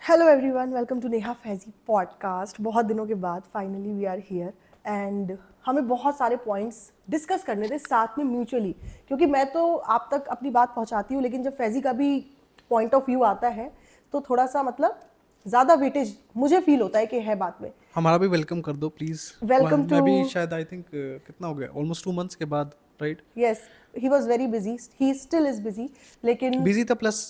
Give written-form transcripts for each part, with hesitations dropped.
Hello everyone, welcome to Neha Faizi podcast. बहुत दिनों के बाद finally we are here and हमें बहुत सारे पॉइंट्स डिस्कस करने थे साथ में म्यूचुअली, क्योंकि मैं तो आप तक अपनी बात पहुंचाती हूँ, लेकिन जब फैजी का भी पॉइंट ऑफ व्यू आता है तो थोड़ा सा मतलब ज़्यादा वेटेज मुझे फील होता है कि है बात में। हमारा भी वेलकम कर दो प्लीज। वेलकम मैं टू। भी शायद आई थिंक कितना हो गया, ऑलमोस्ट 2 मंथ्स के बाद, right? Yes, he was very busy, he still is busy, लेकिन बिजी था प्लस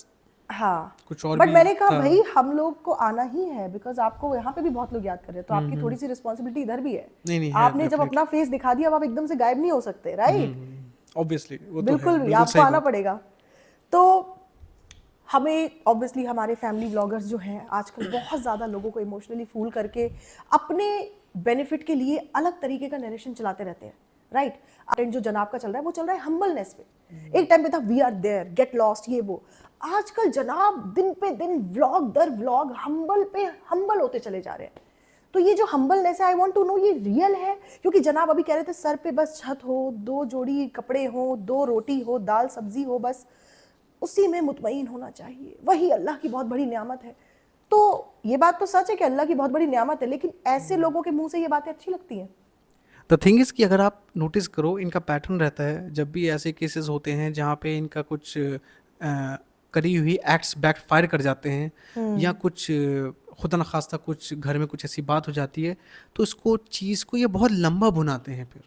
हाँ। कुछ और बट भी मैंने कहा था। भाई हम लोग को आना ही है, बिकॉज आपको यहाँ पे भी बहुत लोग याद कर रहे हैं, तो आपकी थोड़ी सी रिस्पॉन्सिबिलिटी इधर भी है। नहीं नहीं है आपने जब डेफिनेटली। अपना फेस दिखा दिया, अब आप एकदम से गायब नहीं हो सकते, राइट? ऑब्वियसली वो तो है, बिल्कुल भी बिल्कुल आपको सही आना बात। पड़ेगा। तो हमें ऑब्वियसली हमारे फैमिली ब्लॉगर्स जो हैं आजकल बहुत ज़्यादा लोगों को इमोशनली फूल करके अपने बेनिफिट के लिए अलग तरीके का नरेशन चलाते रहते हैं, राइट? ट्रेंड जो जनाब का चल रहा है वो चल रहा है हम्बलनेस पे। एक टाइम पे था we are there, get lost, ये वो। आजकल जनाब दिन पे दिन व्लॉग दर व्लॉग हम्बल पे हम्बल होते चले जा रहे हैं। तो ये जो हम्बलनेस है, आई वांट टू नो ये रियल है? क्योंकि जनाब अभी कह रहे थे सर पे बस छत हो, 2 जोड़ी कपड़े हो, 2 रोटी हो, दाल सब्जी हो, बस उसी में मुतमईन होना चाहिए, वही अल्लाह की बहुत बड़ी नियामत है। तो ये बात तो सच है कि अल्लाह की बहुत बड़ी नियामत है, लेकिन ऐसे लोगों के मुंह से ये बातें अच्छी लगती हैं। द थिंग इज़ कि अगर आप नोटिस करो, इनका पैटर्न रहता है जब भी ऐसे केसेस होते हैं जहाँ पे इनका कुछ करी हुई एक्ट्स बैकफायर कर जाते हैं, या कुछ खुदा न खास्ता कुछ घर में कुछ ऐसी बात हो जाती है, तो इसको चीज़ को ये बहुत लंबा भुनाते हैं। फिर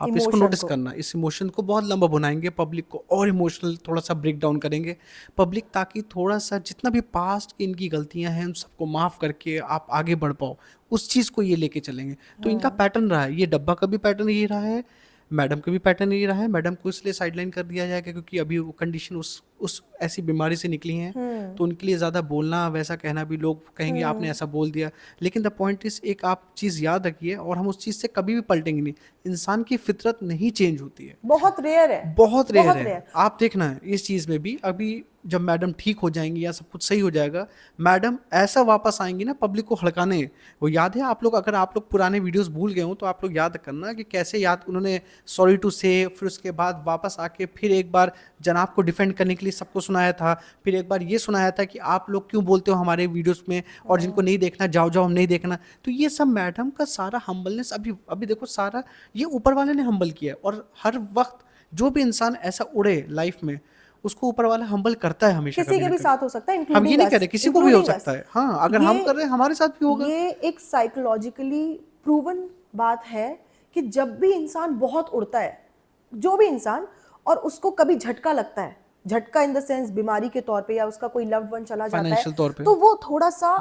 आप इसको इमोशन नोटिस को। करना, इस इमोशन को बहुत लंबा भुनाएंगे, पब्लिक को और इमोशनल थोड़ा सा ब्रेक डाउन करेंगे पब्लिक, ताकि थोड़ा सा जितना भी पास्ट की इनकी गलतियां हैं उन सबको माफ़ करके आप आगे बढ़ पाओ। उस चीज़ को ये लेके चलेंगे। तो इनका पैटर्न रहा है, ये डब्बा का भी पैटर्न यही रहा है, मैडम का भी पैटर्न यही रहा है। मैडम को इसलिए साइडलाइन कर दिया जाएगा क्योंकि अभी वो कंडीशन उस ऐसी बीमारी से निकली हैं, तो उनके लिए ज़्यादा बोलना, वैसा कहना भी, लोग कहेंगे आपने ऐसा बोल दिया। लेकिन द पॉइंट इज़, एक आप चीज़ याद रखिए, और हम उस चीज़ से कभी भी पलटेंगे नहीं, इंसान की फितरत नहीं चेंज होती है, बहुत रेयर है। बहुत रेयर बहुत है। रेयर। आप देखना है इस चीज़ में भी, अभी जब मैडम ठीक हो जाएंगी या सब कुछ सही हो जाएगा, मैडम ऐसा वापस आएंगी ना पब्लिक को हड़काने। वो याद है आप लोग, अगर आप लोग पुराने वीडियोस भूल गए हो तो आप लोग याद करना कि कैसे याद उन्होंने सॉरी टू से, फिर उसके बाद वापस आके फिर एक बार जनाब को डिफेंड करने के लिए सबको सुनाया था, फिर एक बार ये सुनाया था कि आप लोग क्यों बोलते हो हमारे वीडियोस में, और जिनको नहीं देखना जाओ जाओ, हम नहीं देखना। तो ये सब मैडम का सारा हम्बलनेस, अभी अभी देखो, सारा ये ऊपर वाले ने हम्बल किया है। और हर वक्त जो भी इंसान ऐसा उड़े लाइफ में, उसको ऊपर वाला हम्बल करता है हमेशा, किसी कभी के ना भी कभी। साथ हो सकता है, हम ये इंक्लूडिंग नहीं कह अस, रहे, किसी को भी हो इंक्लूडिंग अस। सकता है। हाँ, अगर हम ये कर रहे हैं हमारे साथ भी होगा। ये एक साइकोलॉजिकली प्रूवन बात है कि जब भी इंसान बहुत उड़ता है, जो भी इंसान, और उसको कभी झटका लगता है, झटका इन द सेंस बीमारी के तौर पे, या उसका कोई लव्ड वन चला जाता है, फाइनेंशियल तौर पे। तो वो थोड़ा सा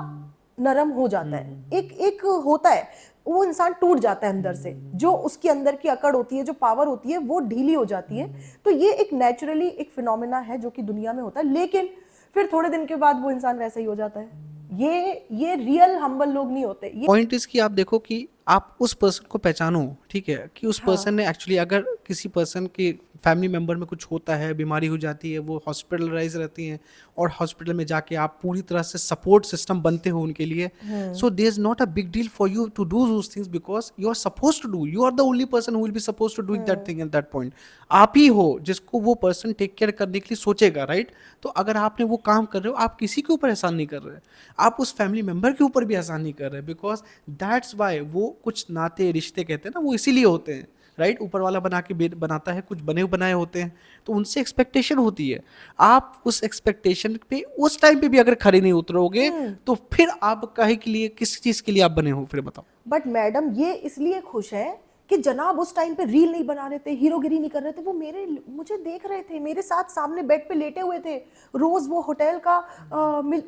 नरम हो जाता है। एक एक होता है, वो इंसान टूट जाता है अंदर से, जो उसकी अंदर की अकड़ होती है, जो पावर होती है, वो ढीली हो जाती है। तो ये एक नेचुरली एक फिनोमेना है जो कि दुनिया में होता है, लेकिन फिर थोड़े दिन के बाद वो इंसान वैसा ही हो जाता है। ये रियल हम्बल लोग नहीं होते ये। पॉइंट इज कि आप देखो कि आप उस पर्सन को पहचानो, ठीक है, कि उस पर्सन हाँ। ने एक्चुअली, अगर किसी पर्सन के फैमिली मेंबर में कुछ होता है, बीमारी हो जाती है, वो हॉस्पिटलाइज रहती हैं, और हॉस्पिटल में जाके आप पूरी तरह से सपोर्ट सिस्टम बनते हो उनके लिए। So there is not a big deal for you to do those things, because you are suppose to do, you are the only person who will be suppose to do that thing at that point. आप ही हो जिसको वो person take care करने के लिए सोचेगा, right? तो अगर आपने वो काम कर रहे हो, आप किसी के ऊपर एहसान नहीं कर रहे, आप उस फैमिली मेंबर के ऊपर भी एहसान नहीं कर रहे, बिकॉज दैट्स वाई वो कुछ नाते रिश्ते कहते हैं ना, वो इसीलिए होते हैं, राइट? ऊपर वाला बना के बनाता है, कुछ बने बनाए होते हैं, तो उनसे एक्सपेक्टेशन होती है। आप उस एक्सपेक्टेशन पे उस टाइम पे भी अगर खड़े नहीं उतरोगे, तो फिर आप काहे के लिए, किस चीज के लिए आप बने हो, फिर बताओ। बट मैडम ये इसलिए खुश है कि जनाब उस टाइम पे रील नहीं बना रहे थे, हीरोगिरी नहीं कर रहे थे, वो मुझे देख रहे थे, मेरे साथ सामने बेड पे लेटे हुए थे, रोज वो होटल का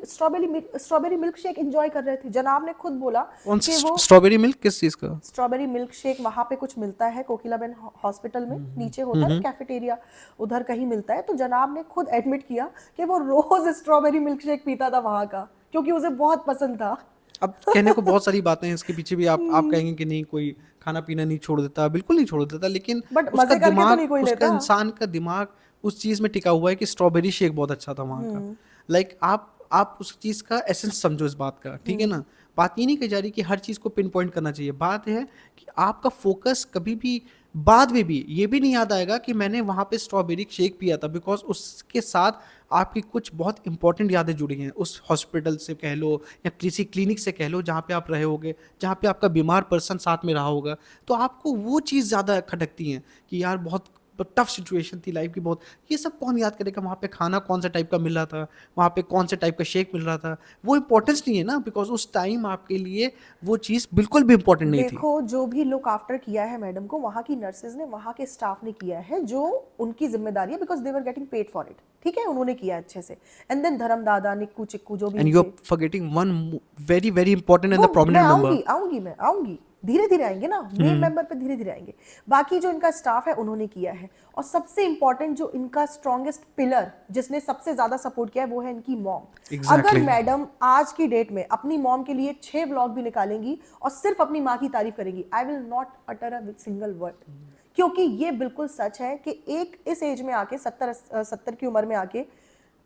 स्ट्रॉबेरी मिल्क शेक एंजॉय कर रहे थे। जनाब ने खुद बोला कौन कि सा वो स्ट्रॉबेरी मिल्क, किस चीज का? स्ट्रॉबेरी मिल्क शेक वहाँ पे कुछ मिलता है, कोकिलाबेन हॉस्पिटल में नीचे होता है कैफेटेरिया, उधर कहीं मिलता है। तो जनाब ने खुद एडमिट किया कि वो रोज स्ट्रॉबेरी मिल्क शेक पीता था वहाँ का, क्योंकि उसे बहुत पसंद था। अब कहने को बहुत सारी बातें हैं इसके पीछे भी, आप कहेंगे कि नहीं कोई खाना पीना नहीं छोड़ देता, बिल्कुल नहीं छोड़ देता, लेकिन बट उसका मजे करके तो दिमाग, नहीं कोई उसका लेता। इंसान का दिमाग उस चीज़ में टिका हुआ है कि स्ट्रॉबेरी शेक बहुत अच्छा था वहाँ का। लाइक आप उस चीज़ का एसेंस समझो इस बात का, ठीक है ना? बात ये नहीं कही जा रही कि हर चीज़ को पिन पॉइंट करना चाहिए, बात है कि आपका फोकस कभी भी बाद में भी ये भी नहीं याद आएगा कि मैंने वहाँ पे स्ट्रॉबेरी शेक पिया था, बिकॉज उसके साथ आपकी कुछ बहुत इंपॉर्टेंट यादें जुड़ी हैं उस हॉस्पिटल से कह लो या किसी क्लिनिक से कह लो जहाँ पे आप रहे होगे, जहाँ पे आपका बीमार पर्सन साथ में रहा होगा। तो आपको वो चीज़ ज़्यादा खटकती हैं कि यार बहुत टफ सिचुएशन थी लाइफ की बहुत, ये सब कौन याद करेगा, वहाँ पे खाना कौन सा टाइप का मिल रहा था, वहाँ पे कौन से टाइप का शेक मिल रहा था, वो इंपॉर्टेंस नहीं है ना, बिकॉज उस टाइम आपके लिए वो चीज़ बिल्कुल भी इंपॉर्टेंट नहीं थी। देखो जो भी लुक आफ्टर किया है मैडम को, वहाँ की नर्सेज ने, वहाँ के स्टाफ ने किया है, जो उनकी जिम्मेदारी है, because they were getting paid for it, ठीक है, उन्होंने किया अच्छे से। एंड देन धर्म दादा, निक्कू चिक्कू जो भी and you are forgetting one very very important and the prominent member. मैं आऊंगी धीरे धीरे आएंगे ना, मेन मेंबर पे धीरे धीरे आएंगे। बाकी जो इनका स्टाफ है उन्होंने किया है, और सबसे इंपॉर्टेंट जो इनका स्ट्रॉन्गेस्ट पिलर जिसने सबसे ज्यादा सपोर्ट किया है वो है इनकी मॉम। Exactly. अगर मैडम आज की डेट में अपनी मॉम के लिए 6 व्लॉग भी निकालेंगी और सिर्फ अपनी माँ की तारीफ करेंगी, I will not utter a single word, क्योंकि ये बिल्कुल सच है कि एक इस एज में आके 70 की उम्र में आके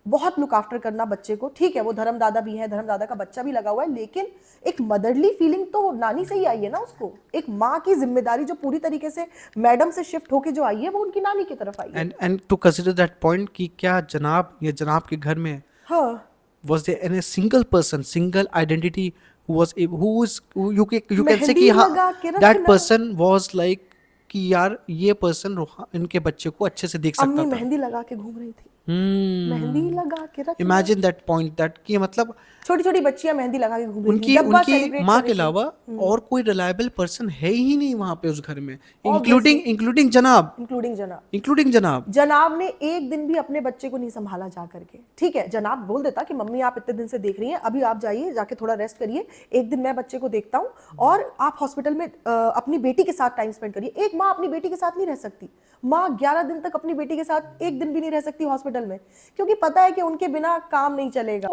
बहुत लुक आफ्टर करना बच्चे को, ठीक है वो धर्म दादा भी है, धर्म दादा का बच्चा भी लगा हुआ है, लेकिन एक मदरली फीलिंग तो नानी से ही आई है ना उसको। एक माँ की जिम्मेदारी जो पूरी तरीके से मैडम से शिफ्ट होके जो आई है वो उनकी नानी की तरफ आई है। And to consider that point कि क्या जनाब या जनाब के घर में हाँ was there any single person, single identity who was you can say mehndi कि हाँ लगा के that रखना। person was like कि यार ये पर्सन इनके बच्चे को अच्छे से देख सकता अम्मी था। मेहंदी लगा के घूम रही थी, मेहंदी लगा के रखना। इमेजिन दैट पॉइंट, दैट कि मतलब छोटी छोटी बच्चियां मेहंदी लगा के घूम रही थी, उनकी डब्बा उनकी celebrate माँ कर के रही थी। अलावा और कोई रिलायबल पर्सन है ही नहीं वहां पे उस घर में, Obviously. इंक्लूडिंग जनाब, इंक्लूडिंग जनाब। इंक्लूडिंग जनाब। जनाब ने एक दिन भी अपने बच्चे को नहीं संभाला जा करके, ठीक है, जनाब बोल देता कि मम्मी आप इतने दिन से देख रही हैं, अभी आप जाइए जाके थोड़ा रेस्ट करिए, एक दिन मैं बच्चे को देखता हूँ, और आप हॉस्पिटल में अपनी बेटी के साथ टाइम स्पेंड करिए। एक माँ अपनी बेटी के साथ नहीं रह सकती, माँ 11 दिन तक अपनी बेटी के साथ एक दिन भी नहीं रह सकती हॉस्पिटल में, क्योंकि पता है कि उनके बिना काम नहीं चलेगा,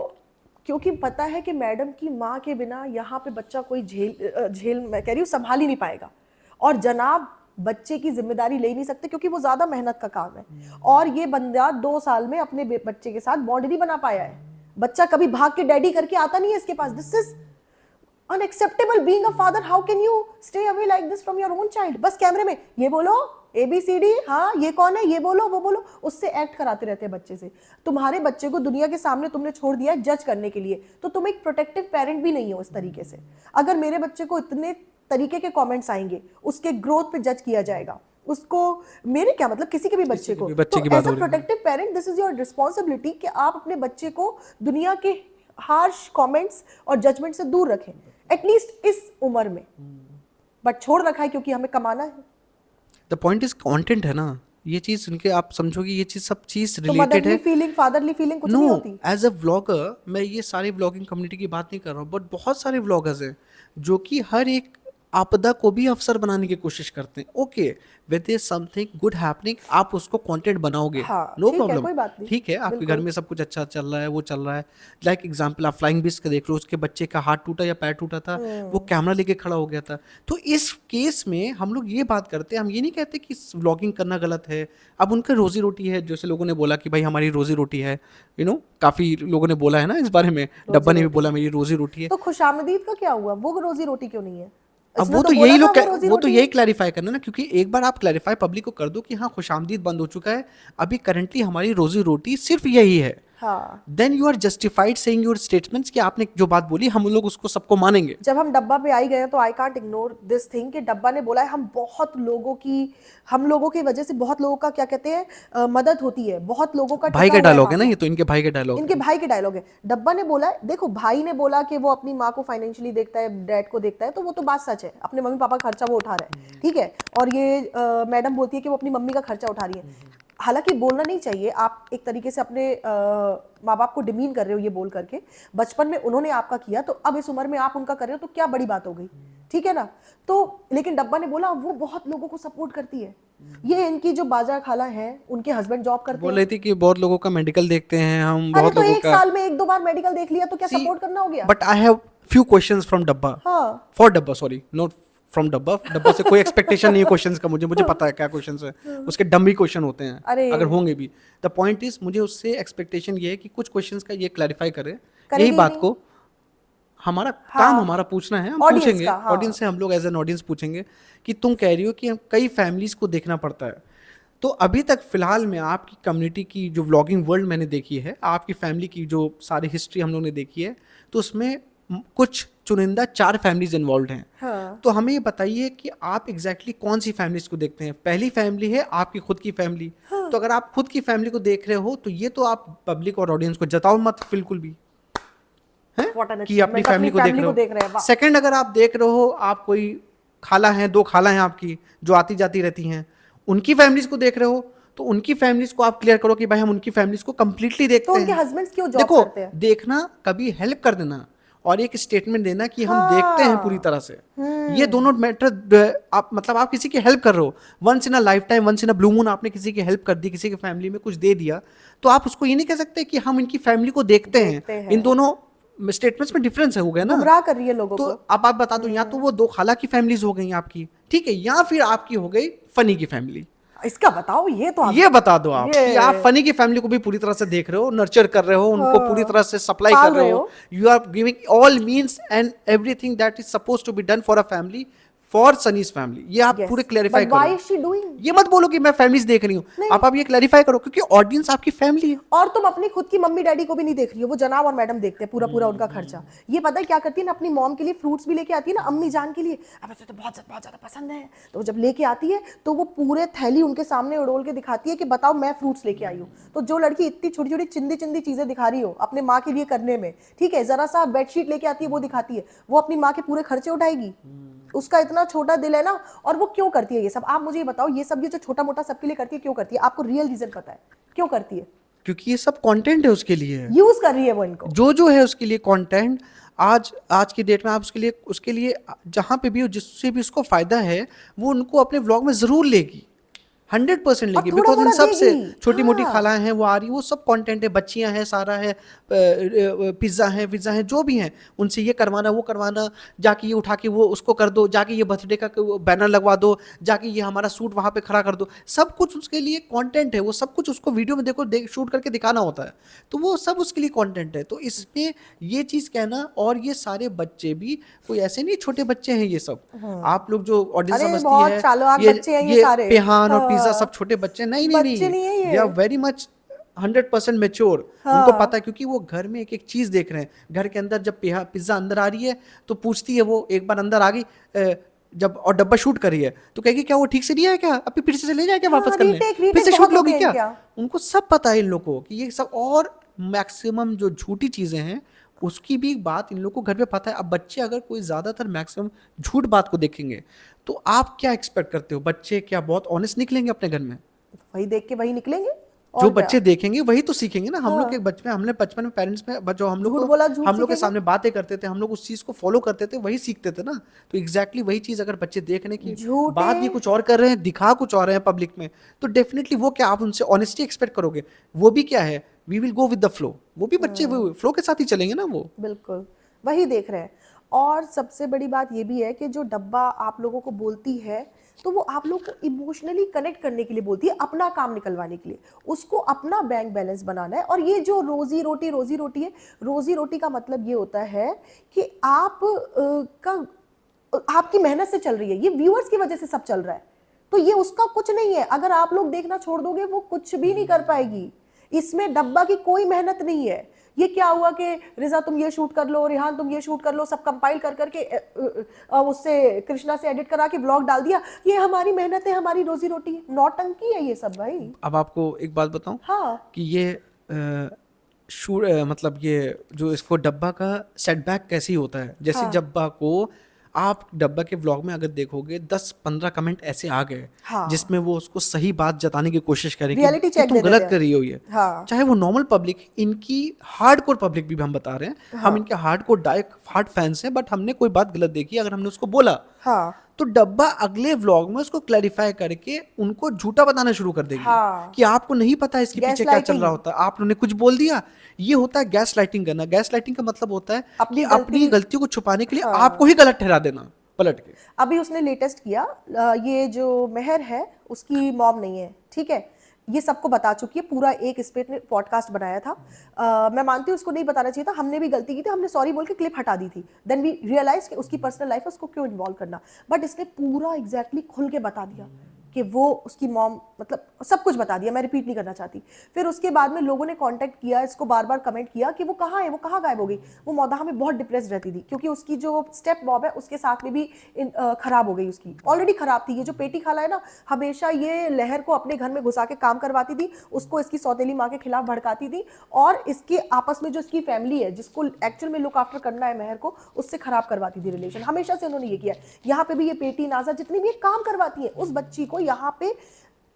क्योंकि पता है कि मैडम की माँ के बिना यहाँ पे बच्चा कोई झेल मैं कह रही हूँ संभाल ही नहीं पाएगा, और जनाब बच्चे की जिम्मेदारी ले नहीं सकते क्योंकि वो ज्यादा मेहनत का काम है, और ये बंदा 2 साल में अपने बच्चे के साथ बॉन्ड नहीं बना पाया है। बच्चा कभी भाग के डैडी करके आता नहीं है इसके पास। This is unacceptable being a father. How can you stay away like this from your own child? बस कैमरे में ये बोलो ABCD, हाँ ये कौन है, ये बोलो वो बोलो, उससे एक्ट कराते रहते हैं बच्चे से। तुम्हारे बच्चे को दुनिया के सामने तुमने छोड़ दिया है जज करने के लिए, तो तुम एक प्रोटेक्टिव पेरेंट भी नहीं हो इस तरीके से। अगर मेरे बच्चे को इतने तरीके के कमेंट्स आएंगे, उसके ग्रोथ पे जज किया जाएगा, उसको मेरे क्या मतलब किसी के भी बच्चे को, बच्चे की तो बात एज हो अ रही है। Protective parent this is your responsibility कि आप अपने बच्चे को दुनिया के हार्श कमेंट्स और जजमेंट से दूर रखें, एटलीस्ट इस उम्र में। बट छोड़ रखा है क्योंकि हमें कमाना है। द पॉइंट इज कंटेंट है ना, ये चीज इनके आप समझोगे, ये चीज सब चीज तो रिलेटेड मदरली है। फीलिंग, फादरली फीलिंग कुछ नहीं नो, होती। एज अ व्लॉगर मैं ये सारी व्लॉगिंग कम्युनिटी की बात नहीं कर रहा हूँ, बट बहुत सारे व्लॉगर्स हैं जो कि हर एक आपदा को भी अवसर बनाने की कोशिश करते हैं। Okay, with is something good happening, आप उसको कंटेंट बनाओगे, हाँ, नो ठीक है, प्रॉब्लम, कोई बात नहीं, ठीक है, आपके बिल्कुल। घर में सब कुछ अच्छा चल रहा है, वो चल रहा है। लाइक एग्जांपल आप फ्लाइंग बिस्ट का देख लो, उसके बच्चे का हाथ टूटा या पैर टूटा था, वो कैमरा लेके खड़ा हो गया था। तो इस केस में हम लोग ये बात करते हैं, हम ये नहीं कहते कि व्लॉगिंग करना गलत है। अब उनका रोजी रोटी है, जैसे लोगों ने बोला कि भाई हमारी रोजी रोटी है, काफी लोगों ने बोला है ना इस बारे में, डब्बा ने भी बोला मेरी रोजी रोटी है। तो खुशामदीद का क्या हुआ? वो रोजी रोटी क्यों नहीं है? अब इसने वो तो बोला यही था लोग वो रोजी वो तो रोटी यही है। क्लैरिफाई करना ना, क्योंकि एक बार आप क्लैरिफाई पब्लिक को कर दो कि हाँ खुशामदीद बंद हो चुका है, अभी करंटली हमारी रोजी रोटी सिर्फ यही है, हाँ, then you are justified saying your statements कि आपने जो बात बोली हम लोग उसको सबको मानेंगे। जब हम डब्बा पे आई गए तो I can't ignore this thing कि डब्बा ने बोला है हम लोगों की वजह से बहुत लोगों का क्या कहते हैं मदद होती है, बहुत लोगों का भाई टिका का हुआ डायलॉग है ना, हाथ। ये तो इनके भाई के डायलॉग इनके है। भाई के डायलॉग है। डब्बा ने बोला है, देखो भाई ने बोला कि वो अपनी माँ को फाइनेंशियली देखता है, डैड को देखता है, तो वो तो बात सच है, अपने मम्मी पापा का खर्चा वो उठा रहा है, ठीक है। और ये मैडम बोलती है कि वो अपनी मम्मी का खर्चा उठा रही है। हालांकि बोलना नहीं चाहिए, आप एक तरीके से अपने माँ बाप को डिमीन कर रहे हो ये बोल करके। बचपन में उन्होंने आपका किया, तो अब इस उम्र में आप उनका कर रहे हो, तो क्या बड़ी बात हो गई, ठीक है ना। तो लेकिन डब्बा ने बोला वो बहुत लोगों को सपोर्ट करती है। ये इनकी जो बाजा खाला है, उनके हस्बैंड जॉब करते बोल हैं। रही थी कि बहुत लोगों का मेडिकल देखते हैं हम, अरे बहुत तो लोगों एक का। साल में 1-2 बार मेडिकल देख लिया तो क्या सपोर्ट करना हो गया? But I have few questions from डब्बा, हाँ, फॉर डब्बा, सॉरी, नॉट फ्रॉम डब्बा। डब्बा से कोई एक्सपेक्टेशन नहीं है क्वेश्चंस का, मुझे पता है क्या क्वेश्चंस है, उसके डम्बी क्वेश्चन होते हैं, अरे। अगर होंगे भी। द पॉइंट इज मुझे उससे एक्सपेक्टेशन ये है कि कुछ क्वेश्चंस का ये क्लैरिफाई करे करेंगे यही ही बात नहीं। को। हमारा हाँ, काम हमारा पूछना है, हम audience पूछेंगे का, हाँ। ऑडियंस से, हम लोग एज एन ऑडियंस पूछेंगे कि तुम कह रही हो कि हम कई फैमिलीज को देखना पड़ता है, तो अभी तक फिलहाल में आपकी कम्युनिटी की जो व्लॉगिंग वर्ल्ड मैंने देखी है, आपकी फैमिली की जो सारी हिस्ट्री हम लोग ने देखी है, तो उसमें कुछ चुनिंदा 4 फैमिलीज इन्वॉल्व हैं। हाँ। तो हमें ये बताइए कि आप एग्जैक्टली कौन सी फैमिलीज को देखते हैं। पहली फैमिली है आपकी खुद की फैमिली। तो अगर आप खुद की फैमिली को देख रहे हो तो ये तो आप पब्लिक और ऑडियंस को जताओ मत बिल्कुल भी, हैं What an कि अपनी achievement, फैमिली को देख family रहे को देख रहे हैं, हो। वाह। सेकंड, अगर आप देख रहे हो आप कोई खाला हैं, 2 खाला हैं आपकी जो आती जाती रहती हैं, उनकी फैमिलीज को देख रहे हो, तो उनकी फैमिलीज को आप क्लियर करो कि भाई हम उनकी फैमिलीज को कंप्लीटली तो देखते उनके हैं। हस्बैंड्स क्यों जॉब देखो, करते हैं? देखना कभी हेल्प कर देना और एक स्टेटमेंट देना कि हम हाँ। देखते हैं पूरी तरह से, ये दोनों मैटर। आप मतलब आप किसी की हेल्प कर रहे हो, once in a lifetime, once in a blue moon आपने किसी की हेल्प कर दी, किसी की फैमिली में कुछ दे दिया, तो आप उसको ये नहीं कह सकते कि हम इनकी फैमिली को देखते हैं। इन दोनों स्टेटमेंट्स में डिफरेंस हो गया ना। गुमराह कर रही है लोगों तो को। अब आप बता दो, या तो वो 2 खाला की फैमिलीज हो गई आपकी, ठीक है, या फिर आपकी हो गई फनी की फैमिली। इसका बताओ, ये तो आप ये बता दो आप ये कि आप फनी की फैमिली को भी पूरी तरह से देख रहे हो, नर्चर कर रहे हो, उनको पूरी तरह से सप्लाई पाल कर रहे रहे हो, हो। You are giving all means and everything that is suppose to be done for a family, for Sunny's family. ये आप पूरे क्लैरिफाई बट व्हाई करो। Is she doing? ये मत बोलो कि मैं फैमिलीज देख रही हूँ, नहीं। आप ये क्लैरिफाई करो क्योंकि ऑडियंस आपकी फैमिली है। और तुम अपनी खुद की मम्मी डैडी को भी नहीं देख रही हो, वो जनाब और मैडम देखते हैं पूरा पूरा उनका खर्चा। ये पता है क्या करती है ना, अपनी मॉम के लिए फ्रूट्स भी लेके आती है ना, अम्मी जान के लिए, अब तो बहुत ज्यादा पसंद है, तो जब लेके आती है तो वो पूरे थैली उनके सामने उड़ोल के दिखाती है कि बताओ मैं फ्रूट्स लेके आई हूँ। तो जो लड़की इतनी छोटी छोटी चिंदी चिंदी चीजें दिखा रही हो अपने माँ के लिए करने में, ठीक है, जरा सा बेडशीट लेके आती है वो दिखाती है, वो अपनी माँ के पूरे खर्चे उठाएगी। उसका इतना छोटा दिल है ना। और वो क्यों करती है ये सब, आप मुझे ये बताओ, ये सब ये जो छोटा मोटा सबके लिए करती है, क्यों करती है? आपको रियल रीजन पता है क्यों करती है? क्योंकि ये सब कंटेंट है उसके लिए, यूज कर रही है वो इनको। जो है उसके लिए कंटेंट। आज की डेट में आप उसके लिए जहां पे भी हो, जिससे भी उसको फायदा है, वो उनको अपने व्लॉग में जरूर लेगी, 100% लेगी। थोड़ा बिकॉज इन थोड़ा सब से देगी। छोटी मोटी हाँ। खालाएं हैं, वो आ रही, वो सब कंटेंट है, बच्चियां हैं, सारा है, पिज्जा है, विज्जा है, जो भी हैं, उनसे ये करवाना वो करवाना, जाके ये उठा के वो उसको कर दो, जाके ये बर्थडे का बैनर लगवा दो, जाके ये हमारा सूट वहां पे खड़ा कर दो, सब कुछ उसके लिए कंटेंट है। वो सब कुछ उसको वीडियो में देखो शूट करके दिखाना होता है, तो वो सब उसके लिए कंटेंट है। तो इसमें ये चीज कहना, और ये सारे बच्चे भी कोई ऐसे नहीं छोटे बच्चे हैं ये सब, आप लोग जो ऑडियंस अरे समझती बहुत है चालाक बच्चे हैं ये सारे। पेहान और पिज्जा हाँ। सब छोटे बच्चे नहीं बच्चे नहीं है ये। They are very much 100% mature. उनको पता है, क्योंकि वो घर में एक एक चीज देख रहे हैं। घर के अंदर जब पिज्जा अंदर आ रही है तो पूछती है, वो एक बार अंदर आ गई जब और डब्बा शूट करी है तो कहेगी क्या वो ठीक से नहीं आया क्या, अभी फिर से ले जाए क्या वापस करने, फिर से शूट लोगी क्या। उनको सब पता है इन लोगों को कि ये सब, और मैक्सिमम जो झूठी चीजें हैं उसकी भी बात इन लोगों को घर पे पता है। अब बच्चे अगर कोई ज्यादातर मैक्सिमम झूठ बात को देखेंगे तो आप क्या एक्सपेक्ट करते हो, बच्चे क्या बहुत ऑनेस्ट निकलेंगे अपने घर में? वही देख के वही निकलेंगे। और जो क्या? बच्चे देखेंगे वही तो सीखेंगे ना। हम लोग हाँ। के बचपन, हमने बचपन में पेरेंट्स में जो हम झूठ लोग बोला, झूठ हम लोग के सीखेंगे। सामने बातें करते थे, हम लोग उस चीज को फॉलो करते थे, वही सीखते थे ना। तो एग्जैक्टली वही चीज अगर बच्चे देखने की झूठे- बात ये कुछ और कर रहे हैं, दिखा कुछ और रहे हैं पब्लिक में, तो डेफिनेटली वो क्या आप उनसे ऑनेस्टी एक्सपेक्ट करोगे? वो भी क्या है, we will go with the flow. वो भी बच्चे फ्लो के साथ ही चलेंगे ना वो। बिल्कुल वही देख रहे हैं। और सबसे बड़ी बात ये भी है कि जो डब्बा आप लोगों को बोलती है, तो वो आप लोग को इमोशनली कनेक्ट करने के लिए बोलती है, अपना काम निकलवाने के लिए, उसको अपना बैंक बैलेंस बनाना है। और ये जो रोजी रोटी है, रोजी रोटी का मतलब ये होता है कि आपकी मेहनत से चल रही है, ये व्यूअर्स की वजह से सब चल रहा है, तो ये उसका कुछ नहीं है। अगर आप लोग देखना छोड़ दोगे वो कुछ भी नहीं कर पाएगी। इसमें डब्बा की कोई मेहनत नहीं है। ये क्या हुआ कि रिजा तुम ये शूट कर लो, रिहान तुम ये शूट कर लो, सब कंपाइल कर करके उससे कृष्णा से एडिट करा के व्लॉग डाल दिया, ये हमारी मेहनत है, हमारी रोजी रोटी है। नौटंकी है ये सब भाई। अब आपको एक बात बताऊं, हाँ। कि ये मतलब ये जो इसको डब्बा का सेटबैक कैसे ही होता है। जैसे हाँ। डब्बा को आप डब्बा के व्लॉग में अगर देखोगे 10-15 कमेंट ऐसे आ गए, हाँ। जिसमें वो उसको सही बात जताने की कोशिश करेंगे Reality कि check तुम दे गलत देते हैं। कर रही हो ये। हाँ। चाहे वो नॉर्मल पब्लिक, इनकी हार्डकोर पब्लिक भी हम बता रहे हैं, हम इनके हार्डकोर हार्ड फैंस हैं, बट हमने कोई बात गलत देखी, अगर हमने उसको बोला हाँ। तो डब्बा अगले व्लॉग में उसको क्लैरिफाई करके उनको झूठा बताना शुरू कर देगी। हाँ। कि आपको नहीं पता इसके पीछे क्या चल Gaslighting। रहा होता है, आपने कुछ बोल दिया। ये होता है गैस लाइटिंग करना। गैस लाइटिंग का मतलब होता है कि अपनी गलतियों को छुपाने के लिए आपको ही गलत ठहरा देना पलट के। अभी उसने लेटेस्ट किया, ये जो मेहर है उसकी मॉम नहीं है, ठीक है, ये सबको बता चुकी है, पूरा एक इस पे पॉडकास्ट बनाया था। मैं मानती हूँ उसको नहीं बताना चाहिए था, हमने भी गलती की थी, हमने सॉरी बोल के क्लिप हटा दी थी। देन वी रियलाइज कि उसकी पर्सनल लाइफ है, उसको क्यों इन्वॉल्व करना। बट इसने पूरा एग्जैक्टली खुल के बता दिया कि वो उसकी मॉम, मतलब सब कुछ बता दिया, मैं रिपीट नहीं करना चाहती। फिर उसके बाद में लोगों ने कांटेक्ट किया, इसको बार बार कमेंट किया कि वो कहाँ है, वो कहाँ गायब हो गई। वो मौदाह में बहुत डिप्रेस्ड रहती थी क्योंकि उसकी जो स्टेप बॉब है उसके साथ में भी खराब हो गई, उसकी ऑलरेडी खराब थी। ये जो पेटी खाला है ना, हमेशा ये लहर को अपने घर में घुसा के काम करवाती थी, उसको इसकी सौतेली माँ के खिलाफ भड़काती थी, और इसके आपस में जो इसकी फैमिली है जिसको एक्चुअल में लुक आफ्टर करना है महर को, उससे खराब करवाती थी रिलेशन। हमेशा से उन्होंने ये किया। यहाँ पे भी ये पेटी नाजा जितनी भी काम करवाती है उस बच्ची को यहाँ पे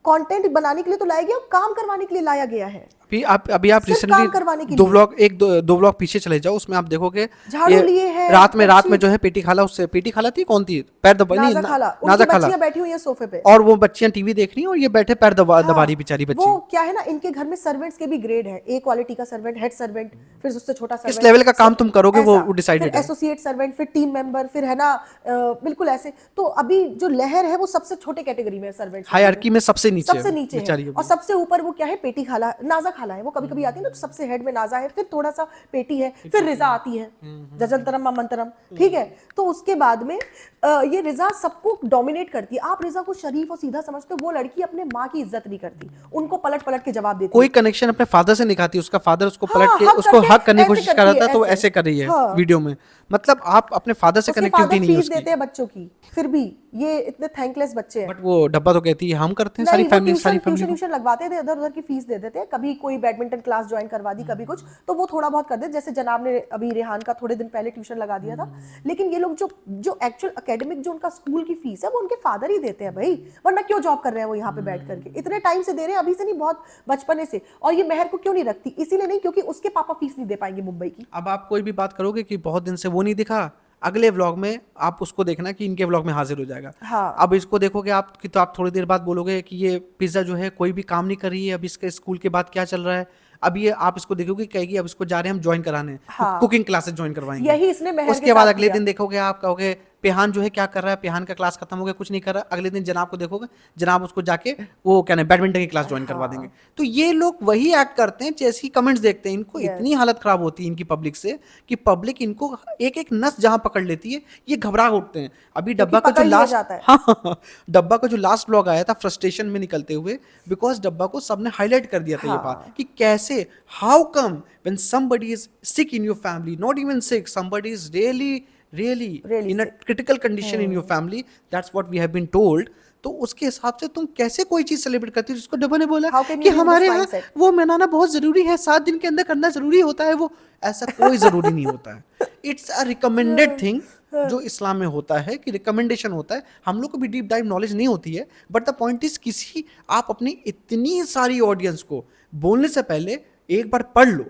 कंटेंट बनाने के लिए तो लाया गया, काम करवाने के लिए लाया गया है। अभी आप रिसेंटली दो व्लॉग पीछे चले जाओ, उसमें आप देखोगे झाड़ू लिए है, रात में जो है पेटी खाला, उससे पेटी खाला थी, कौन थी, पैर दबा नहीं, नाजा खाला बैठी हुई है सोफे पे, और वो बच्चियां टीवी देख रही हैं और ये बैठे पैर दबा रही बेचारी बच्ची। वो क्या है ना, इनके घर में सर्वेंट्स के भी ग्रेड है, ए क्वालिटी का सर्वेंट, हेड सर्वेंट, फिर उससे छोटा सर्वेंट, किस लेवल का काम तुम करोगे वो डिसाइडेड है, एसोसिएट सर्वेंट, फिर टीम मेंबर, फिर है ना बिल्कुल ऐसे। तो अभी जो लहर है वो सबसे छोटे कैटेगरी में है, सर्वेंट हायरार्की में सबसे नीचे है, और सबसे ऊपर वो क्या है, पेटी खाला, नाजा खाला है। वो कभी कभी आती है ना तो सबसे हेड में नाजा है, फिर थोड़ा सा पेटी है, फिर रिजा आती है, जजंतरम मंतरम, ठीक है। तो उसके बाद में ये रिजा सबको डोमिनेट करती है। आप रिजा को शरीफ और सीधा समझते हो, वो लड़की अपने माँ की इज्जत नहीं करती, उनको पलट पलट के जवाब देती है। कोई कनेक्शन अपने फादर से नहीं खाती, उसका फादर उसको पलट के उसको हक करने की कोशिश कर रहा था, तो ऐसे कर रही है वीडियो में। मतलब आप अपने फादर से कनेक्टिविटी नहीं है उसकी। देते हैं बच्चों की, फिर भी ये इतने थैंकलेस बच्चे हैं। बट वो डब्बा तो कहती है हम करते हैं, सारी फैमिली ट्यूशन लगवाते थे, इधर उधर की फीस दे देते हैं, कभी कोई बैडमिंटन क्लास ज्वाइन करवा दी, कभी कुछ, तो वो थोड़ा बहुत कर दे। जैसे जनाब ने अभी रेहान का थोड़े दिन पहले ट्यूशन लगा दिया था। लेकिन ये लोग जो एक्चुअल एकेडमिक जो उनका स्कूल की फीस है वो उनके फादर ही देते हैं भाई, वरना क्यों जॉब कर रहे हैं वो यहाँ पे बैठ करके, इतने टाइम से दे रहे हैं, अभी से नहीं, बहुत बचपने से। और ये महर को क्यों नहीं रखती, इसीलिए नहीं क्योंकि उसके पापा फीस नहीं दे पाएंगे मुंबई की। अब आप कोई भी बात करोगे कि बहुत दिन से वो नहीं दिखा, अगले व्लॉग में आप उसको देखना कि इनके व्लॉग में हाजिर हो जाएगा। हाँ। अब इसको देखोगे आप कि तो आप थोड़ी देर बाद बोलोगे कि ये पिज्जा जो है कोई भी काम नहीं कर रही है, अब इसके स्कूल के बाद क्या चल रहा है। अब ये आप इसको देखोगे कहेगी अब इसको जा रहे हैं हम ज्वाइन कराने, हाँ। कुकिंग क्लासेस ज्वाइन करवाएंगे, यही इसने महर उसके बाद अगले दिन देखोगे आप कहोगे पेहान जो है क्या कर रहा है, पेहान का क्लास खत्म हो गया, कुछ नहीं कर रहा। अगले दिन जनाब को देखोगे, जनाब उसको जाके वो क्या ना बैडमिंटन की क्लास ज्वाइन करवा देंगे। तो ये लोग वही एक्ट करते हैं जैसे ही कमेंट्स देखते हैं। इनको इतनी हालत खराब होती है इनकी पब्लिक से कि पब्लिक इनको एक एक नस जहां पकड़ लेती है ये घबरा उठते हैं। अभी डब्बा का जो लास्ट डब्बा का जो लास्ट व्लॉग आया था फ्रस्ट्रेशन में निकलते हुए, बिकॉज डब्बा को सबने हाईलाइट कर दिया था ये बात कि कैसे, how come when somebody is sick in your family, not even sick, somebody is really in a critical condition in your family, that's what we have been told. तो उसके हिसाब से तुम कैसे कोई चीज सेलिब्रेट करती हो जिसको डब्बा ने बोला कि हमारे यहाँ वो मनाना बहुत जरूरी है, 7 दिन के अंदर करना जरूरी होता है, वो ऐसा कोई जरूरी नहीं होता है। इट्स अ रिकमेंडेड थिंग जो इस्लाम में होता है कि रिकमेंडेशन होता है। हम लोग को भी डीप डाइव नॉलेज नहीं होती है, बट द पॉइंट इज किसी आप अपनी इतनी सारी ऑडियंस को बोलने से पहले एक बार पढ़ लो।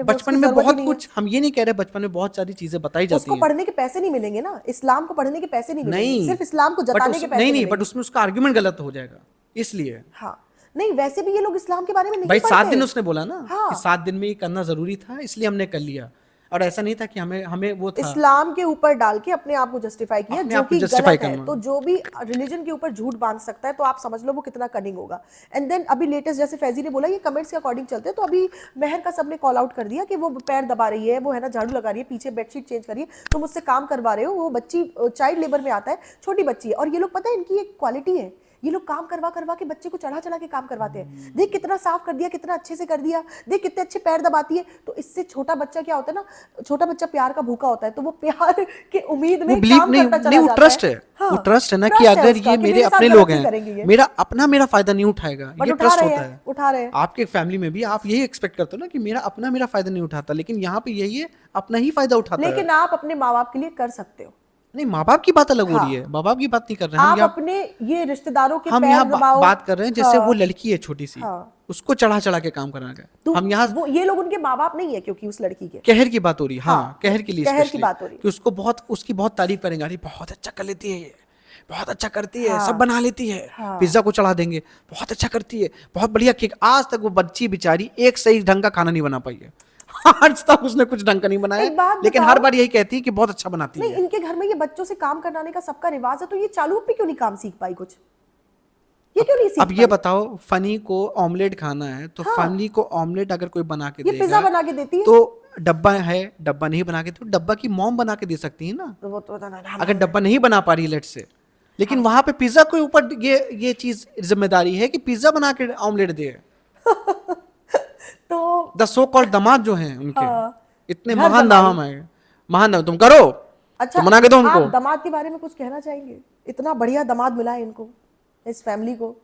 बचपन में बहुत कुछ, हम ये नहीं कह रहे बचपन में बहुत सारी चीजें बताई जाती हैं, उसको पढ़ने के पैसे नहीं मिलेंगे ना, इस्लाम को पढ़ने के पैसे नहीं मिलेंगे, सिर्फ इस्लाम को जताने के पैसे नहीं, बट उसमें उसका आर्गुमेंट गलत हो जाएगा इसलिए। हाँ नहीं, वैसे भी ये लोग इस्लाम के बारे में नहीं भाई पढ़ते। 7 दिन उसने बोला ना कि 7 दिन में ये करना जरूरी था, इसलिए हमने कर लिया, और ऐसा नहीं था कि हमें वो था इस्लाम के ऊपर डाल के अपने आप को जस्टिफाई किया, जो कि गलत है। तो जो भी रिलीजन के ऊपर झूठ बांध सकता है तो आप समझ लो वो कितना कनिंग होगा। एंड देन अभी लेटेस्ट जैसे फैजी ने बोला ये कमेंट्स के अकॉर्डिंग चलते हैं, तो अभी महर का सबने कॉल आउट कर दिया कि वो पैर दबा रही है, वो है ना झाड़ू लगा रही है, पीछे बेडशीट चेंज कर रही है, तो मुझसे काम करवा रहे हो। वो बच्ची चाइल्ड लेबर में आता है, छोटी बच्ची है, और ये लोग पता है इनकी एक क्वालिटी है, ये लोग काम करवा करवा के बच्चे को चढ़ा चढ़ा के काम करवाते हैं। देख कितना साफ कर दिया, कितना अच्छे से कर दिया, देख कितने अच्छे पैर दबाती है। तो इससे छोटा बच्चा क्या होता है ना, छोटा बच्चा प्यार का भूखा होता है, तो वो प्यार के उम्मीद में काम करता चला जाता है। वो ट्रस्ट है, वो ट्रस्ट है ना कि अगर ये मेरे अपने लोग हैं, मेरा फायदा नहीं उठाएगा, ये ट्रस्ट होता है। उठा रहे हैं आपके फैमिली में भी आप यही एक्सपेक्ट करते हो ना कि मेरा फायदा नहीं उठाता, लेकिन यहाँ पे यही है अपना ही फायदा उठाता है। लेकिन आप अपने माँ बाप के लिए कर सकते हो। नहीं, माँ बाप की बात अलग हो रही है, माँ बाप की बात नहीं कर रहे हैं आप अपने ये रिश्तेदारों के हम यहाँ बात कर रहे हैं जैसे वो लड़की है छोटी सी, उसको चढ़ा चढ़ा के काम करना है। हम यहाँ वो ये लोग उनके माँ बाप नहीं है क्योंकि उस लड़की के कहर की बात हो रही है। हाँ, कहर के लिए कहर की बात हो रही है कि उसको उसकी बहुत तारीफ करेंगे, अरे बहुत अच्छा कर लेती है ये, बहुत अच्छा करती है, सब बना लेती है, पिज्जा को चढ़ा देंगे, बहुत अच्छा करती है, बहुत बढ़िया केक। आज तक वो बच्ची बेचारी एक सही ढंग का खाना नहीं बना पाई है, आज तक उसने कुछ ढंग का नहीं बनाया, लेकिन हर बार यही कहती है कि बहुत अच्छा बनाती है। इनके घर में ये बच्चों से काम करवाने का सबका रिवाज है, तो ये चालू पे क्यों नहीं काम सीख पाई कुछ? ये क्यों नहीं सीख अब ये बताओ, फनी को ऑमलेट खाना है तो फनी को ऑमलेट अगर कोई बना के ये पिज्जा देगा बना के देती है तो डब्बा है, डब्बा नहीं बना के तो डब्बा की मॉम बना के दे सकती है ना, तो वो तो अगर डब्बा नहीं बना पा रही लेट से। लेकिन वहां पे पिज्जा के ऊपर ये चीज जिम्मेदारी है कि पिज्जा बना के ऑमलेट दे। तो द सो कॉल्ड दामाद जो हैं उनके हाँ, इतने घर महान जमाई। दाम है, महान दाम, तुम करो, अच्छा तुम बना के दो उनको। आप दामाद के बारे में कुछ कहना चाहेंगे? इतना बढ़िया दामाद मिला है इनको, इस फैमिली को।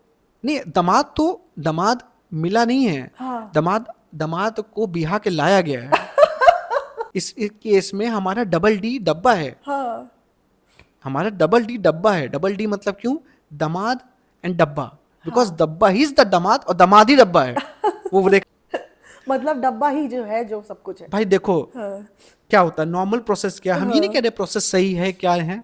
नहीं, दामाद मिला नहीं है, हाँ। दामाद को बिहा के लाया गया है। इस केस में हमारा डबल डी डब्बा है, हाँ हमारा डबल डी डब्बा है। डबल डी मतलब क्यों? दामाद एंड डब्बा, बिकॉज डब्बा ही इज द दामाद और दामाद ही डब्बा है। वो देख मतलब डब्बा ही जो है जो सब कुछ है। भाई देखो हाँ। क्या होता है नॉर्मल प्रोसेस, क्या हम ये नहीं कह रहे प्रोसेस सही है क्या है।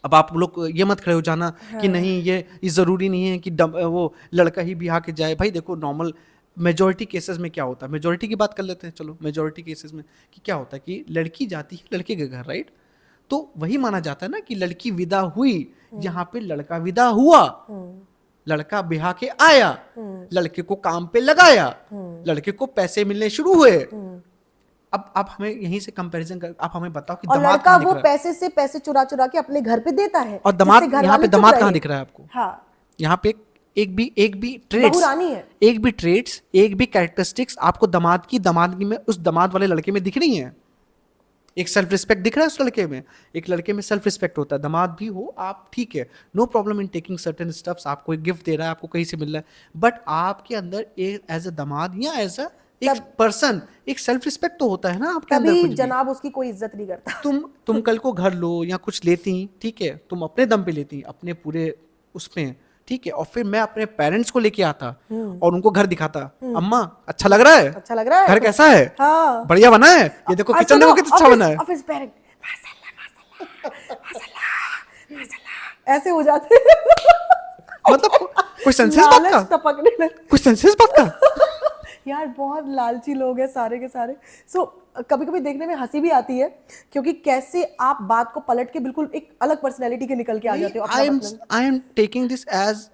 अब आप लोग ये मत खड़े हो जाना कि नहीं ये जरूरी नहीं है कि वो लड़का ही बिहा के जाए। भाई देखो नॉर्मल मेजोरिटी केसेस में क्या होता है, मेजोरिटी की बात कर लेते हैं, चलो मेजोरिटी केसेस में कि क्या होता है कि लड़की जाती है लड़के के घर, राइट? तो वही माना जाता है ना कि लड़की विदा हुई, यहाँ पे लड़का विदा हुआ, लड़का बिहा के आया, लड़के को काम पे लगाया, लड़के को पैसे मिलने शुरू हुए। अब हमें यहीं से कंपैरिजन कर, आप हमें बताओ कि और दामाद लड़का कहाँ दिख वो रहा है? पैसे से पैसे चुरा चुरा के अपने घर पे देता है, और दामाद, जिससे घर यहाँ पे वाले चुप दामाद रहे। कहाँ दिख रहा है आपको? हाँ, यहाँ पे एक भी ट्रेड्स, बहुरानी है। एक भी ट्रेड्स, एक भी कैरेक्टरिस्टिक्स आपको दामादगी में उस दामाद वाले लड़के में दिख रही हैं। एक सेल्फ रिस्पेक्ट दिख रहा है उस लड़के में, एक लड़के में सेल्फ रिस्पेक्ट होता है। दामाद भी हो आप, ठीक है, no problem in taking certain steps, आपको एक गिफ्ट दे रहा है, आपको कहीं से मिल रहा है, बट आपके अंदर एज अ दामाद या एज अ एक पर्सन एक सेल्फ रिस्पेक्ट तो होता है ना आपके अंदर। तभी कुछ भी जनाब उसकी कोई इज्जत नहीं करता। तुम कल को घर लो या कुछ लेती, ठीक है, तुम अपने दम पे लेती, अपने पूरे उसमें, ठीक है, और फिर मैं अपने पेरेंट्स को लेके आता और उनको घर दिखाता, अम्मा अच्छा लग रहा है, अच्छा लग रहा है, घर कैसा है, हाँ, बढ़िया बना है, ये देखो किचन देखो कितना अच्छा बना है, ऑफिस पेरेंट ऐसे हो जाते हैं। मतलब कोई सेंस है इस बात का, लालच टपकने लगे। कोई सेंस है इस बात का? यार बहुत लालची लोग हैं सारे के सारे। सो कभी कभी देखने में हंसी भी आती है, क्योंकि कैसे आप बात को पलट के बिल्कुल एक अलग पर्सनैलिटी के निकल के आ जाते हो अपना मतलब। I am taking this as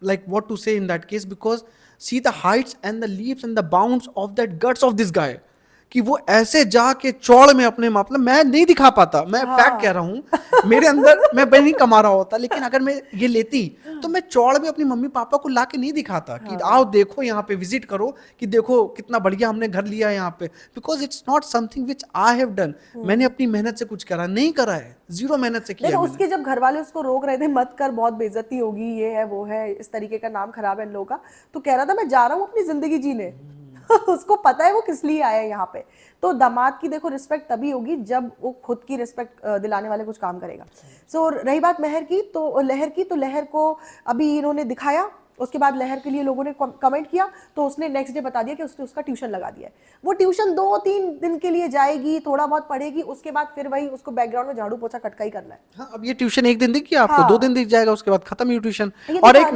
like what to say in that case, because see the heights and the leaps and the bounds of that guts of this guy, कि वो ऐसे जाके चौड़ में अपने मतलब मैं नहीं दिखा पाता, मैं फैक्ट कह रहा हूँ, मेरे अंदर मैं नहीं कमा रहा होता, लेकिन अगर मैं ये लेती तो मैं चौड़ में अपनी मम्मी पापा को ला के नहीं दिखाता कि आओ देखो यहाँ पे विजिट करो, कि देखो कितना बढ़िया हमने घर लिया है यहाँ पे, because it's not something which I have done. मैंने अपनी मेहनत से कुछ करा नहीं, करा है, जीरो मेहनत से किया देखो मैंने। उसके जब घर वाले उसको रोक रहे थे मत कर, बहुत बेइज्जती होगी, ये है वो है, इस तरीके का नाम खराब है इन लोगों का, तो कह रहा था मैं जा रहा हूँ अपनी जिंदगी जीने। उसको पता है वो किस लिए आया है यहाँ पे। तो दामाद की देखो रिस्पेक्ट तभी होगी जब वो खुद की रिस्पेक्ट दिलाने वाले कुछ काम करेगा। सो रही बात लहर की, तो लहर को अभी इन्होंने दिखाया, उसके बाद लहर के लिए लोगों ने कमेंट किया, तो उसने नेक्स्ट डे बता दिया कि उसने उसका ट्यूशन लगा दिया है। वो ट्यूशन 2-3 दिन के लिए जाएगी, थोड़ा बहुत पढ़ेगी, उसके बाद फिर वही उसको बैकग्राउंड में झाड़ू पोछा खटका ही करना है। हाँ, अब ये ट्यूशन एक दिन दिख गया आपको, हाँ। 2 दिन दिख जाएगा, उसके बाद खत्म ये ट्यूशन, ये और दिखा एक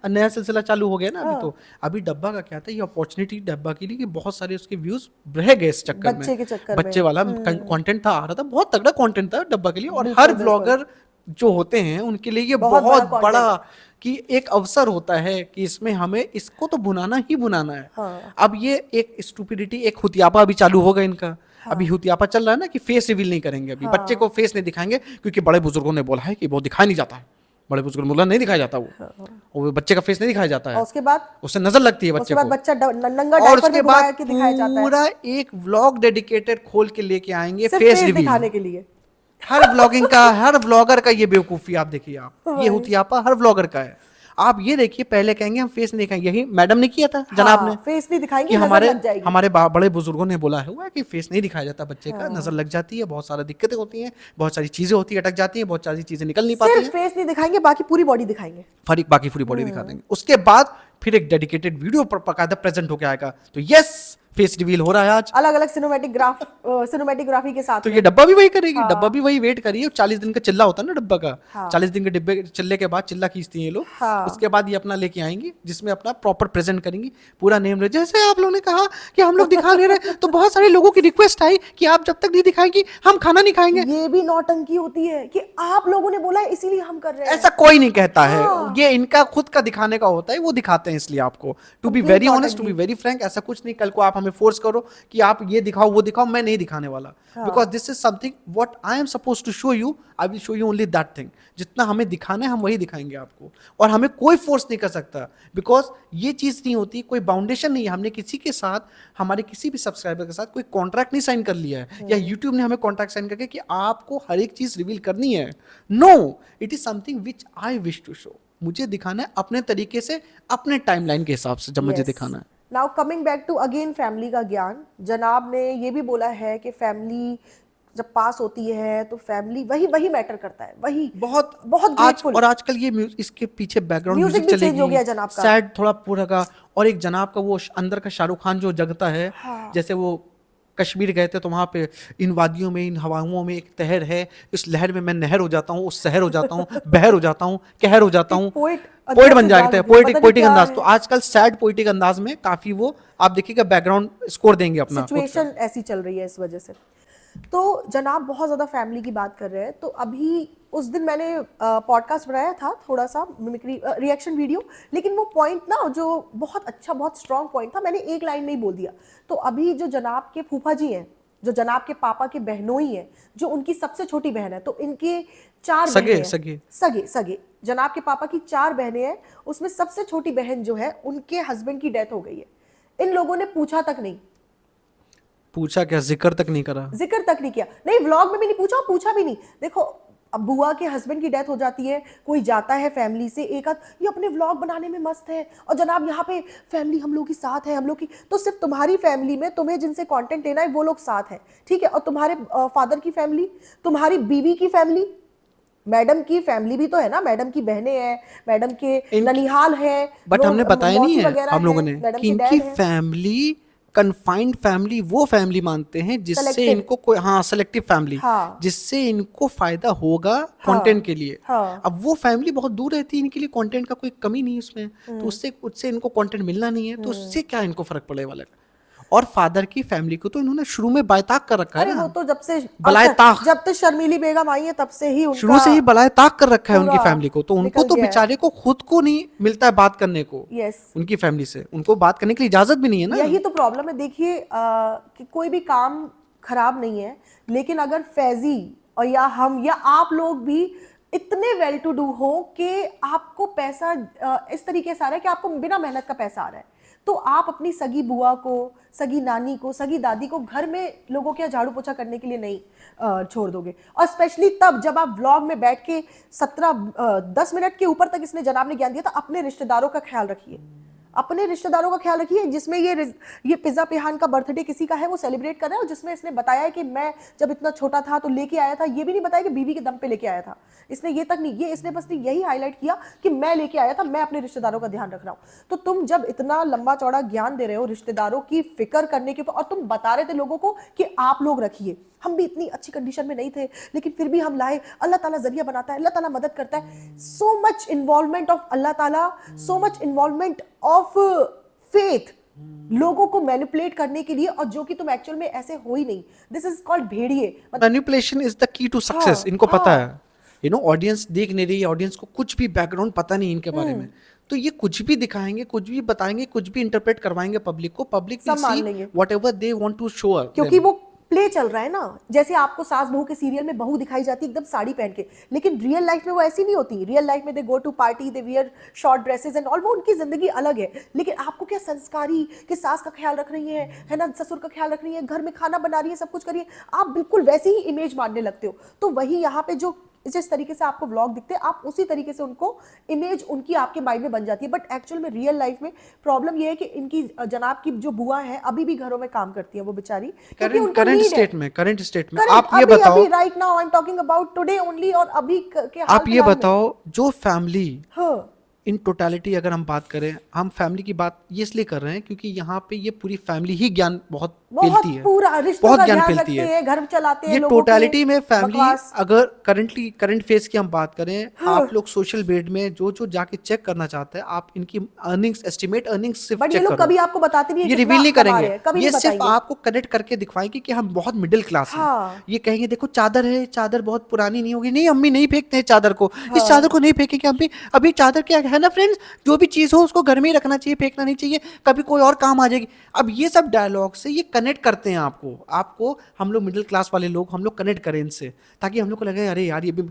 नया सिलसिला चालू हो गया ना अभी। तो अभी डब्बा का क्या था, ये अपॉर्चुनिटी डब्बा के लिए कि बहुत सारे उसके व्यूज रह गए इस चक्कर में, बच्चे के चक्कर में। बच्चे वाला कंटेंट था, आ रहा था, बहुत तगड़ा कंटेंट था डब्बा के लिए, और हर व्लॉगर जो होते हैं उनके लिए ये बहुत बड़ा कि एक अवसर होता है कि इसमें हमें इसको तो भुनाना ही भुनाना है। हाँ। अब ये एक स्टूपिडिटी, एक हुतियापा अभी चालू होगा इनका। हाँ। अभी हुतियापा चल रहा है ना कि फेस रिवील नहीं करेंगे अभी। हाँ। बच्चे को फेस नहीं दिखाएंगे क्योंकि बड़े बुजुर्गों ने बोला है कि वो दिखाया नहीं जाता है, बड़े बुजुर्ग बोला नहीं दिखाया जाता वो। हाँ। वो बच्चे का फेस नहीं दिखाया जाता है, और उसके बाद उससे नजर लगती है बच्चे को, बच्चा नंगा और उसके बाद दिखाया जाता है। पूरा एक व्लॉग डेडिकेटेड खोल के लेके आएंगे फेस रिवील दिखाने के लिए। हर व्लॉगिंग का, हर व्लॉगर का ये बेवकूफी आप देखिए, आप ये हुतियापा हर व्लॉगर का है। आप ये देखिए, पहले कहेंगे हम फेस नहीं दिखाएंगे, यही मैडम ने किया था, जनाब ने, फेस नहीं दिखाएंगे, कि नजर लग जाएगी। हमारे बड़े बुजुर्गों ने बोला है कि फेस नहीं दिखाया जाता बच्चे का, नजर लग जाती है, बहुत सारी दिक्कतें होती हैं, बहुत सारी चीजें होती है, अटक जाती है, बहुत सारी चीजें निकल नहीं पाती सिर्फ फेस नहीं दिखाएंगे, बाकी पूरी बॉडी दिखाएंगे, बाकी पूरी बॉडी दिखा देंगे। उसके बाद फिर एक डेडिकेटेड वीडियो पर बकायदा प्रेजेंट होकर आएगा। तो यस, फेस रिवील हो रहा है आज, अलग अलग सिनेमेटिग्राफी के साथ तो में। ये डब्बा भी वही करेगी, हाँ। डब्बा भी वही वेट करिए। 40 दिन का चिल्ला होता है ना डब्बा का, हाँ। 40 दिन के डिब्बे चिल्ले के बाद चिल्ला खींचती हैं ये लोग, हाँ। उसके बाद ये अपना लेके आएंगी जिसमें अपना प्रॉपर प्रेजेंट करेंगी, पूरा नेम रहे। जैसे आप लोगों ने कहा कि हम लोग दिखा नहीं रहे, तो बहुत सारे लोगों की रिक्वेस्ट आई कि आप जब तक नहीं दिखाएंगी हम खाना नहीं खाएंगे। ये भी नौटंकी होती है कि आप लोगों ने बोला है इसीलिए हम कर रहे हैं। ऐसा कोई नहीं कहता है, हाँ। ये इनका खुद का दिखाने का होता है, वो दिखाते हैं इसलिए आपको। To be Complete very honest, to be नौटंकी। वेरी फ्रैंक, ऐसा कुछ नहीं कल को आप हमें फोर्स करो कि आप ये दिखाओ वो दिखाओ, मैं नहीं दिखाने वाला। Because this is something what I am suppose to show you, I will show you only that thing. जितना हमें दिखाना है हम वही दिखाएंगे आपको, और हमें कोई फोर्स नहीं कर सकता, बिकॉज ये चीज नहीं होती, कोई बाउंडेशन नहीं है। हमने किसी के साथ, हमारे किसी भी सब्सक्राइबर के साथ कोई कॉन्ट्रैक्ट नहीं साइन कर लिया है, या यूट्यूब ने हमें कॉन्ट्रैक्ट साइन करके कि आपको हर एक चीज रिवील करनी है। No, it is something which I wish to show. मुझे दिखाना है अपने तरीके से, अपने टाइमलाइन के हिसाब से, जब मुझे दिखाना है। Now coming back to again family का ज्ञान, जनाब ने ये भी बोला है कि फैमिली जब पास होती है तो फैमिली वही मैटर करता है, वही बहुत बहुत आज, ग्रेटफुल। और आजकल ये इसके पीछे बैकग्राउंड Music म्यूजिक भी change हो गया चलेगी, जनाब का। सैड थोड़ा पूरा का, और एक जनाब का वो अंदर का शाहरुख खान जो जगता है। हाँ। जैसे वो कश्मीर गए थे तो वहां पे इन वादियों में, इन हवाओं में एक तहर है, इस लहर में मैं नहर हो जाता हूँ, उस शहर हो जाता हूँ, बहर हो जाता हूँ, कहर हो जाता हूँ, पोइट बन जाते हैं, पोइटिक अंदाज। तो आजकल सैड पोइटिक अंदाज में काफी वो आप देखिएगा बैकग्राउंड स्कोर देंगे अपना। सिचुएशन ऐसी चल रही है इस वजह से। तो जनाब बहुत ज़्यादा फैमिली की बात कर रहे हैं, तो अभी उस दिन मैंने पॉडकास्ट बनाया था, थोड़ा सा मिमिक्री रिएक्शन वीडियो, लेकिन वो पॉइंट ना जो बहुत अच्छा, बहुत स्ट्रॉन्ग पॉइंट था, मैंने एक लाइन में ही बोल दिया। तो अभी जो जनाब के फूफा जी हैं, जो जनाब के पापा के बहनोई हैं, जो उनकी सबसे छोटी बहन है, तो इनके 4 सगे बहनें हैं। सगे सगे सगे जनाब के पापा की 4 बहनें हैं, उसमें सबसे छोटी बहन जो है उनके हस्बैंड की डेथ हो गई है। इन लोगों ने पूछा तक नहीं, पूछा क्या, जिक्र तक नहीं करा, जिक्र तक नहीं किया, नहीं व्लॉग में भी नहीं पूछा, पूछा भी नहीं। देखो अब बुआ के हस्बैंड की डेथ हो जाती है, कोई जाता है फैमिली से, एक आध ये अपने व्लॉग बनाने में मस्त है, और जनाब यहाँ पे फैमिली हम लोग की साथ है, हम लोग की, तो सिर्फ तुम्हारी फैमिली में तुम्हें जिनसे कंटेंट लेना है वो लोग साथ है, ठीक है, और तुम्हारे फादर की फैमिली, तुम्हारी बीवी की फैमिली, मैडम की फैमिली भी तो है ना, मैडम की बहनें हैं, मैडम के ननिहाल है, बट हमने बताया नहीं है वगैरह हम लोगों हैं, ने मैडम कि के इनकी डैड हैं। फैमिली कन्फाइंड फैमिली वो फैमिली मानते हैं जिससे Selective। इनको कोई, हाँ सेलेक्टिव फैमिली, हाँ। जिससे इनको फायदा होगा हाँ। कंटेंट के लिए। हाँ। अब वो फैमिली बहुत दूर रहती है, इनके लिए कंटेंट का कोई कमी नहीं है उसमें, तो उससे इनको कंटेंट मिलना नहीं है, तो उससे क्या इनको फर्क पड़े वाला। और फादर की फैमिली को तो इन्होंने शुरू में बायताक कर रखा अरे है वो ना, तो जब से बलाए ताक, जब से शर्मीली बेगम आई है तब से ही उनका शुरू से ही बलाए ताक कर रखा है उनकी पूरा फैमिली को। तो उनको निकल तो गया है। बेचारे को खुद को नहीं मिलता है बात करने को, यस, उनकी फैमिली से उनको बात करने के लिए इजाजत भी नहीं है ना। यही तो प्रॉब्लम है। देखिए कि कोई भी काम खराब नहीं है, लेकिन अगर फैजी और या हम या आप लोग भी इतने वेल टू डू हो कि आपको पैसा इस तरीके से आ रहा है कि आपको बिना मेहनत का पैसा आ रहा है, तो आप अपनी सगी बुआ को, सगी नानी को, सगी दादी को घर में लोगों के झाड़ू पोछा करने के लिए नहीं छोड़ दोगे। और स्पेशली तब जब आप व्लॉग में बैठ के 10 मिनट के ऊपर तक इसने जनाब ने ज्ञान दिया था, अपने रिश्तेदारों का ख्याल रखिए, अपने रिश्तेदारों का ख्याल रखिए। जिसमें ये पिज्जा पेहान का बर्थडे किसी का है वो सेलिब्रेट कर रहा है, और जिसमें इसने बताया है कि मैं जब इतना छोटा था तो लेके आया था, ये भी नहीं बताया कि बीवी के दम पे लेके आया था, इसने ये तक नहीं, ये इसने बस यही हाईलाइट किया कि मैं लेके आया था, मैं अपने रिश्तेदारों का ध्यान रख रहा हूं। तो तुम जब इतना लंबा चौड़ा ज्ञान दे रहे हो रिश्तेदारों की फिक्र करने के ऊपर, और तुम बता रहे थे लोगों को कि आप लोग रखिए, हम भी इतनी अच्छी कंडीशन में नहीं थे लेकिन फिर भी हम लाए, अल्लाह ताला जरिया बनाता है, अल्लाह ताला मदद करता है। सो मच इन्वॉल्वमेंट ऑफ अल्लाह ताला, so much involvement of faith लोगों को मैनिपुलेट करने के लिए, और जो कि तुम एक्चुअल में ऐसे हो ही नहीं। दिस इज कॉल्ड भेड़िए। Manipulation is the key to success, इनको पता है। यू नो ऑडियंस देख नहीं रही है, ऑडियंस को कुछ भी बैकग्राउंड पता नहीं इनके बारे में, तो ये कुछ भी दिखाएंगे, कुछ भी बताएंगे, कुछ भी इंटरप्रेट करवाएंगे पब्लिक को, public will see whatever they want to show, क्योंकि वो प्ले चल रहा है ना। जैसे आपको सास बहू के सीरियल में बहू दिखाई जाती है एकदम साड़ी पहन के, लेकिन रियल लाइफ में वो ऐसी नहीं होती। रियल लाइफ में they go to party, they wear short dresses and all, वो उनकी जिंदगी अलग है। लेकिन आपको क्या संस्कारी कि सास का ख्याल रख रही है ना, ससुर का ख्याल रख रही है, घर में खाना बना रही है, सब कुछ करिए, आप बिल्कुल वैसी ही इमेज मानने लगते हो। तो वही यहाँ पे जो जिस तरीके से आपको व्लॉग दिखते हैं, आप उसी तरीके से उनको इमेज उनकी आपके माइंड में बन जाती है। बट एक्चुअल में रियल लाइफ में प्रॉब्लम ये है कि इनकी जनाब की जो बुआ है अभी भी घरों में काम करती है वो बेचारी, करंट स्टेट में आप ये बताओ, right now I am talking about today only, और अभी के आप ये बताओ जो फैमिली इन टोटलिटी अगर हम बात करें, हम फैमिली की बात ये इसलिए कर रहे हैं क्योंकि यहाँ पे ये पूरी फैमिली ही ज्ञान बहुत बहुत फैलती है, पूरा रिश्तों बहुत का ज्ञान ध्यान फैलती रखते है। हैं, घर चलाते हैं ये लोगों के टोटलिटी में फैमिली, बकवास। अगर करंट फेज की हम बात करें, आप लोग सोशल बेड में जो जो जाके चेक करना चाहते हैं, आप इनकी अर्निंग्स, एस्टिमेट अर्निंग्स सिर्फ बट ये चेक लोग करो। कभी आपको बताते नहीं है ये कितना रिवील नहीं कमा करेंगे, रहे हैं, कभी ये नहीं सिर्फ बताएंगे। आपको कनेक्ट करके दिखाएंगे कि हम बहुत मिडिल क्लास हैं। हाँ। ये कहेंगे देखो चादर है, चादर बहुत पुरानी नहीं होगी, नहीं अम्मी नहीं फेंकते हैं चादर को, हाँ। इस चादर को नहीं फेंकेंगे अम्मी, अभी चादर क्या है ना फ्रेंड्स, जो भी चीज हो उसको घर में ही रखना चाहिए, फेंकना नहीं चाहिए, कभी कोई और काम आ जाएगी। अब ये सब डायलॉग से ये कनेक्ट करते हैं आपको आपको हम लोग मिडिल क्लास वाले लोग, हम लोग कनेक्ट करें इनसे, ताकि हम लोग को लगे अरे यार ये भी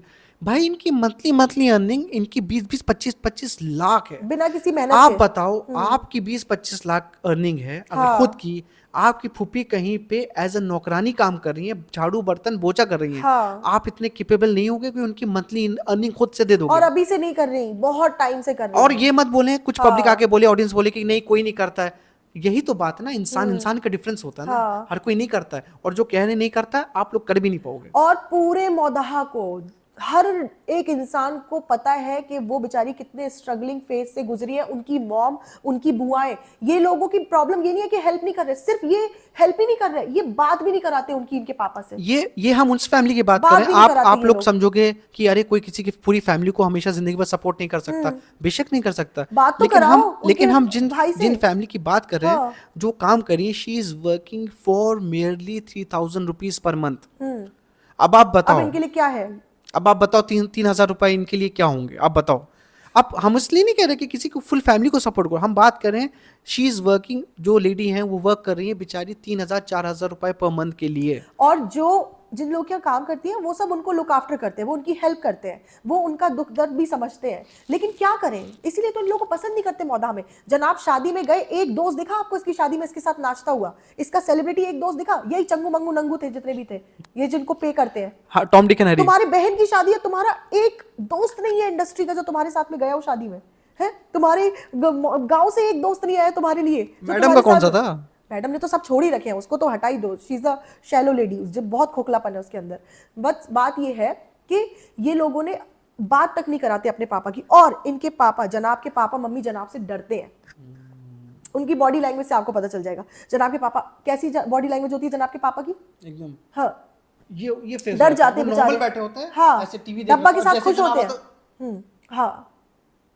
भाई, इनकी मंथली अर्निंग इनकी 20-20 25-25 लाख है। बिना किसी मेहनत आप के। बताओ, आपकी 20-25 लाख अर्निंग है अगर हाँ। खुद की, आपकी फूफी कहीं पे एज अ नौकरानी काम कर रही है, झाड़ू बर्तन बोचा कर रही है, हाँ। आप इतने केपेबल नहीं होगे कि उनकी मंथली अर्निंग खुद से दे दोगे। और अभी से नहीं कर रही, बहुत टाइम से कर रही और है। ये मत बोले कुछ हाँ। पब्लिक आके बोले, ऑडियंस बोले कि नहीं कोई नहीं करता है, यही तो बात है ना, इंसान का डिफरेंस होता है ना। हाँ। हर कोई नहीं करता है, और जो कह रहे नहीं करता है, आप लोग कर भी नहीं पाओगे। और पूरे मौदहा को, हर एक इंसान को पता है कि वो बेचारी कितने स्ट्रगलिंग फेज से गुजरी है, उनकी मॉम, उनकी बुआएं। ये लोगों की प्रॉब्लम ये नहीं है कि हेल्प नहीं कर रहे, सिर्फ ये हेल्प ही नहीं कर रहे, ये बात भी नहीं कराते उनकी इनके पापा से। ये हम उस फैमिली की बात बात करें, भी नहीं कराते आप ये लोग लोग। समझोगे कि अरे कोई किसी की पूरी फैमिली को हमेशा जिंदगी भर सपोर्ट नहीं कर सकता, बेशक नहीं कर सकता, बात तो लेकिन कराओ लेकिन उनके हम जिन भाई से। जिन फैमिली की बात कर रहे हैं, हाँ। जो काम करिए, she is working for merely 3000 rupees per month. अब आप अब बताओ, इनके लिए क्या है? अब आप बताओ 3,000 रुपए इनके लिए क्या होंगे, आप बताओ। अब हम इसलिए नहीं कह रहे कि किसी को फुल फैमिली को सपोर्ट करो, हम बात कर रहे हैं शी इज वर्किंग, जो लेडी हैं वो वर्क कर रही है बेचारी 3,000-4,000 रुपए पर मंथ के लिए। और जो जिन लोग यहाँ काम करती हैं वो सब उनको लुक आफ्टर करते हैं, वो उनकी हेल्प करते हैं, वो उनका दुख दर्द भी समझते हैं। लेकिन क्या करें, इसीलिए तो इन लोगों को पसंद नहीं करते मौदा में। जनाब शादी में गए, एक दोस्त दिखा आपको इसकी शादी में इसके साथ नाचता हुआ, इसका सेलिब्रिटी एक दोस्त दिखा? यही चंगू मंगू नंगू थे जितने भी थे, ये जिनको पे करते हैं। हाँ, टॉम डिक एंड हैरी। तुम्हारी बहन की शादी है, तुम्हारा एक दोस्त नहीं है इंडस्ट्री का जो तुम्हारे साथ में गया हो शादी में, है? तुम्हारे गांव से एक दोस्त नहीं आया तुम्हारे लिए जो मैडम का तुम्हारे कौन साथ- सा था? मैडम ने तो सब छोड़ ही रखे हैं, उसको तो हटा ही दो, she is a shallow lady, जो बहुत खोखलापन है उसके अंदर। बस बात ये है कि ये लोगों ने बात तक नहीं कराते अपने पापा की, और इनके पापा, जनाब के पापा मम्मी जनाब से डरते हैं। उनकी बॉडी लैंग्वेज से आपको पता चल जाएगा जनाब के पापा कैसी बॉडी लैंग्वेज होती है जनाब के पापा की। एकदम हाँ, ये फेस डर जाते हैं नॉर्मल बेचारे। बैठे होते हैं, हाँ, ऐसे टीवी डब्बा के और साथ जैसे खुश होते जनाब हैं। आता- हाँ